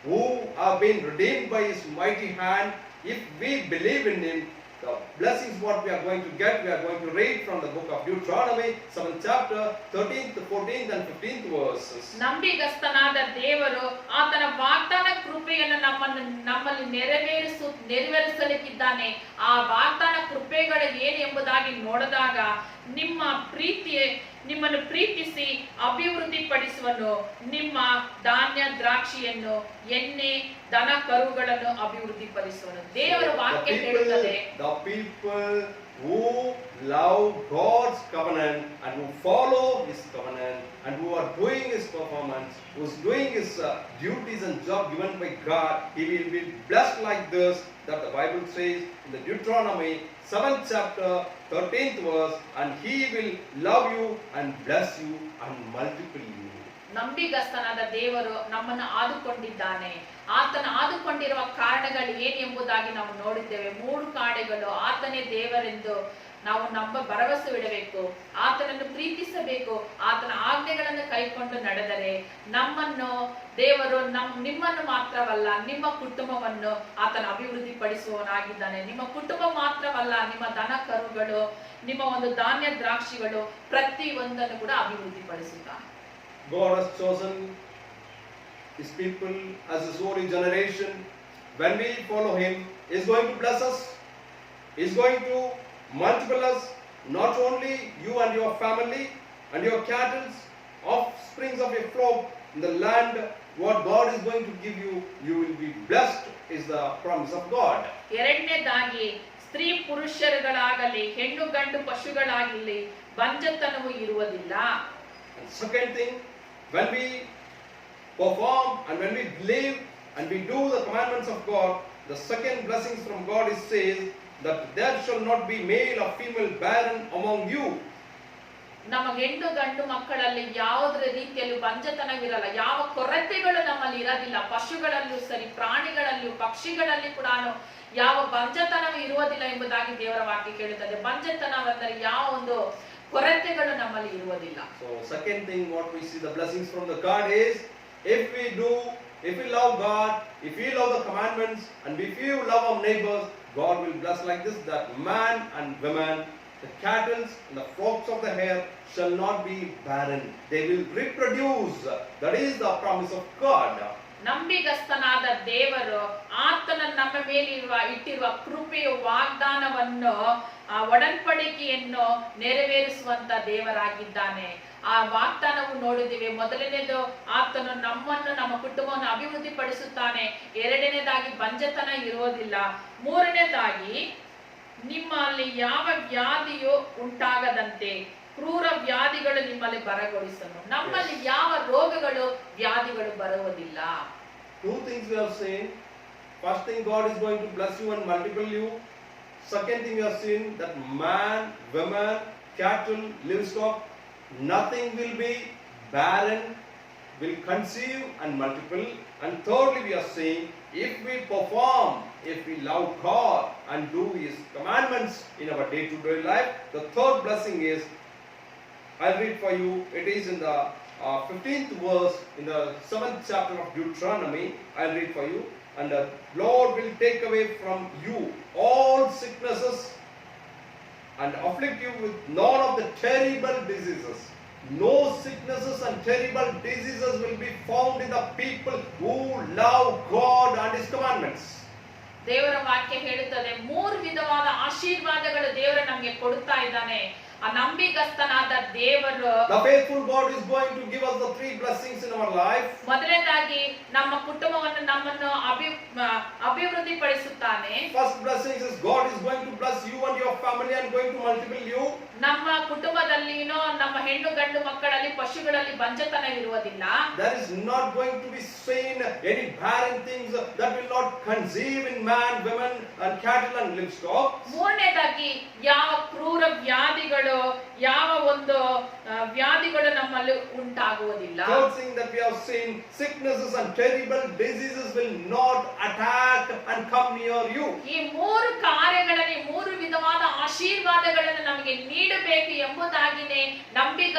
who have been redeemed by His mighty hand, if we believe in Him, the blessings what we are going to get, we are going to read from the book of Deuteronomy 7th chapter 13th, 14th and 15th verses. ನಂಬಿಗಸ್ತನಾದ ದೇವರು ಆತನ ವಾಗ್ದಾನ ಕೃಪೆಯನ್ನು ನಮ್ಮಲ್ಲಿ ನೆರವೇರಿಸಲಿಕ್ಕಿದ್ದಾನೆ. ಆ ವಾಗ್ದಾನ ಕೃಪೆಗಳು ಏನು ಎಂಬುದಾಗಿ ನೋಡಿದಾಗ ನಿಮ್ಮನ್ನು ಪ್ರೀತಿಸಿ ಅಭಿವೃದ್ಧಿ ಪಡಿಸುವನು. ನಿಮ್ಮ ಧಾನ್ಯ, ದ್ರಾಕ್ಷಿಯನ್ನು, ಎಣ್ಣೆ, ದನ ಕರುಗಳನ್ನು ಅಭಿವೃದ್ಧಿ ಪಡಿಸುವನು. ದೇವರ ವಾಕ್ಯ ಹೇಳುತ್ತದೆ, The people who love God's covenant and who follow His covenant and who are doing His performance, who is doing His duties and job given by God, he will be blessed like this, that the Bible says in the Deuteronomy 7th chapter 13th verse, and He will love you and bless you and multiply you. ನಂಬಿಗಸ್ತನಾದ ದೇವರು ನಮ್ಮನ್ನು ಆದುಕೊಂಡಿದ್ದಾನೆ. ಆತನ ಆದುಕೊಂಡಿರುವ ಕಾರಣಗಳು ಏನು ಎಂಬುದಾಗಿ ನಾವು ನೋಡಿದ್ದೇವೆ. 3 ಕಾರ್ಯಗಳು. ಆತನೇ ದೇವರೆಂದು ನಾವು ಭರವಸೆ ಇಡಬೇಕು, ಆತನನ್ನು ಪ್ರೀತಿಸಬೇಕು, ಆತನ ಆಜ್ಞೆಗಳನ್ನು ಕೈಕೊಂಡು ನಡೆದರೆ ನಮ್ಮನ್ನು ದೇವರು ನಿಮ್ಮನ್ನು ಮಾತ್ರವಲ್ಲ, ನಿಮ್ಮ ಕುಟುಂಬವನ್ನು ಆತನ ಅಭಿವೃದ್ಧಿ ಪಡಿಸುವವನಾಗಿದ್ದಾನೆ. ನಿಮ್ಮ ಕುಟುಂಬ ಮಾತ್ರವಲ್ಲ, ನಿಮ್ಮ ದನ ಕರುಗಳು, ನಿಮ್ಮ ಒಂದು ಧಾನ್ಯ ದ್ರಾಕ್ಷಿಗಳು ಪ್ರತಿ ಒಂದನ್ನು ಕೂಡ ಅಭಿವೃದ್ಧಿ ಪಡಿಸುತ್ತಾನೆ. God has chosen His people as His holy generation. When we follow Him, He is going to bless us. He is going to multiply us, not only you and your family and your cattle, offsprings of your flock in the land what God is going to give you, you will be blessed, is the promise of God. ಎರಡನೇದಾಗಿ ಸ್ತ್ರೀ ಪುರುಷರುಗಳಾಗಲಿ ಹೆಣ್ಣು ಗಂಡು ಪಶುಗಳಾಗಲಿ ಬಂಜತನವು ಇರುವುದಿಲ್ಲ. And second thing, when we perform and when we live and we do the commandments of God, the second blessings from God is says that there shall not be male or female barren among you. ನಮ್ಮ ಹೆಣ್ಣು ಗಂಡು ಮಕ್ಕಳಲ್ಲಿ ಯಾವುದೇ ರೀತಿಯಲ್ಲೂ ಬಂಜತನವಿರಲ್ಲ, ಯಾವ ಕೊರತೆಗಳು ನಮ್ಮಲ್ಲಿ ಇರೋದಿಲ್ಲ. ಪಶುಗಳಲ್ಲೂ ಸರಿ, ಪ್ರಾಣಿಗಳಲ್ಲೂ, ಪಕ್ಷಿಗಳಲ್ಲಿ ಕೂಡ ಯಾವ ಬಂಜತನವೂ ಇರುವುದಿಲ್ಲ ಎಂಬುದಾಗಿ ದೇವರ ವಾಕ್ಯ ಹೇಳುತ್ತದೆ. ಬಂಜತನವೆಂದರೆ ಯಾವ ಒಂದು ಕೊರತೆಗಳು ನಮ್ಮಲ್ಲಿ ಇರುವುದಿಲ್ಲ. So second thing what we see the blessings from the God is, if we love God, if we love the commandments, and if we love our neighbors, God will bless like this, that man and woman, the cattle and the flocks of the hair shall not be barren. They will reproduce. That is the promise of God. ನಂಬಿಗಸ್ತನಾದ ದೇವರು ಆತನ ನಮ್ಮ ಮೇಲೆ ಇಟ್ಟಿರುವ ಕೃಪೆಯ ವಾಗ್ದಾನವನ್ನು, ಆ ಒಡன்பಡಿಕೆಯನ್ನು ನೆರವೇರಿಸುವಂತ ದೇವರಾಗಿದ್ದಾನೆ. ಆ ವಾಗ್ದಾನವು ನೋಡಿದಿವೆ. ಮೊದಲನೇದು, ಆತನು ನಮ್ಮನ್ನು ನಮ್ಮ ಕುಟುಂಬವನ್ನು ಅಭಿವೃದ್ಧಿ ಪಡಿಸುತ್ತಾನೆ. ಎರಡನೇದಾಗಿ ಬಂಜತನ ಇರುವುದಿಲ್ಲ. ಮೂರನೇದಾಗಿ ನಿಮ್ಮಲ್ಲಿ ಯಾವ ವ್ಯಾಧಿಯು ಉಂಟಾಗದಂತೆ ಕ್ರೂರ ವ್ಯಾಧಿಗಳು ನಿಮ್ಮಲ್ಲಿ ಬರಗೊಳಿಸನು. ನಮ್ಮಲ್ಲಿ ಯಾವ ರೋಗಗಳು ವ್ಯಾಧಿಗಳು ಬರುವುದಿಲ್ಲ. Two things we have seen. First thing, God is going to bless you and multiply you. Second thing we have seen, that man, woman, cattle, livestock, nothing will be barren, will conceive and multiply. And thirdly we are saying, if we perform, if we love God and do His commandments in our day-to-day life, the third blessing is, I'll read for you. It is in the 15th verse in the 7th chapter of Deuteronomy. I'll read for you. And the Lord will take away from you all sicknesses and afflict you with none of the terrible diseases. No sicknesses and terrible diseases will be found in the people who love God and His commandments. ದೇವರ ವಾಕ್ಯ ಹೇಳುತ್ತದೆ, ಮೂರು ವಿಧವಾದ ಆಶೀರ್ವಾದಗಳು ದೇವರು ನಮಗೆ ಕೊಡುತ್ತಾ ಇದ್ದಾನೆ. ಆ ನಂಬಿಗಸ್ತನಾದ ದೇವರು, the faithful God is going to give us the three blessings in our life. ಮೊದಲನೇದಾಗಿ ನಮ್ಮ ಕುಟುಂಬವನ್ನು ನಮ್ಮನ್ನು ಅಭಿವೃದ್ಧಿ ಪಡಿಸುತ್ತಾನೆ. First blessing is God is going to bless you and your family and going to multiply you. ನಮ್ಮ ಕುಟುಂಬದಲ್ಲಿನೋ ನಮ್ಮ ಹೆಣ್ಣು ಗಂಡು ಮಕ್ಕಳಲ್ಲಿ ಪಶುಗಳಲ್ಲಿ ಬಂಜತನ ಇರುವುದಿಲ್ಲ. There is not going to be seen any barren things that will not conceive in man, women and cattle and livestock. ಮೂರನೇದಾಗಿ ಯಾವ ಕ್ರೂರ ವ್ಯಾಧಿಗಳು, ಯಾವ ಒಂದು ವ್ಯಾಧಿಗಳು ನಮ್ಮಲ್ಲಿ ಉಂಟಾಗುವುದಿಲ್ಲ. Third thing that we have seen, sicknesses and terrible diseases will not attack and come near you. ಈ ಮೂರು ಕಾರ್ಯಗಳಲ್ಲಿ ಮೂರು ವಿಧವಾದ ಆಶೀರ್ವಾದಗಳನ್ನು ನಮಗೆ ನೀಡಬೇಕು ಎಂಬುದಾಗಿನೇ ನಂಬಿಗ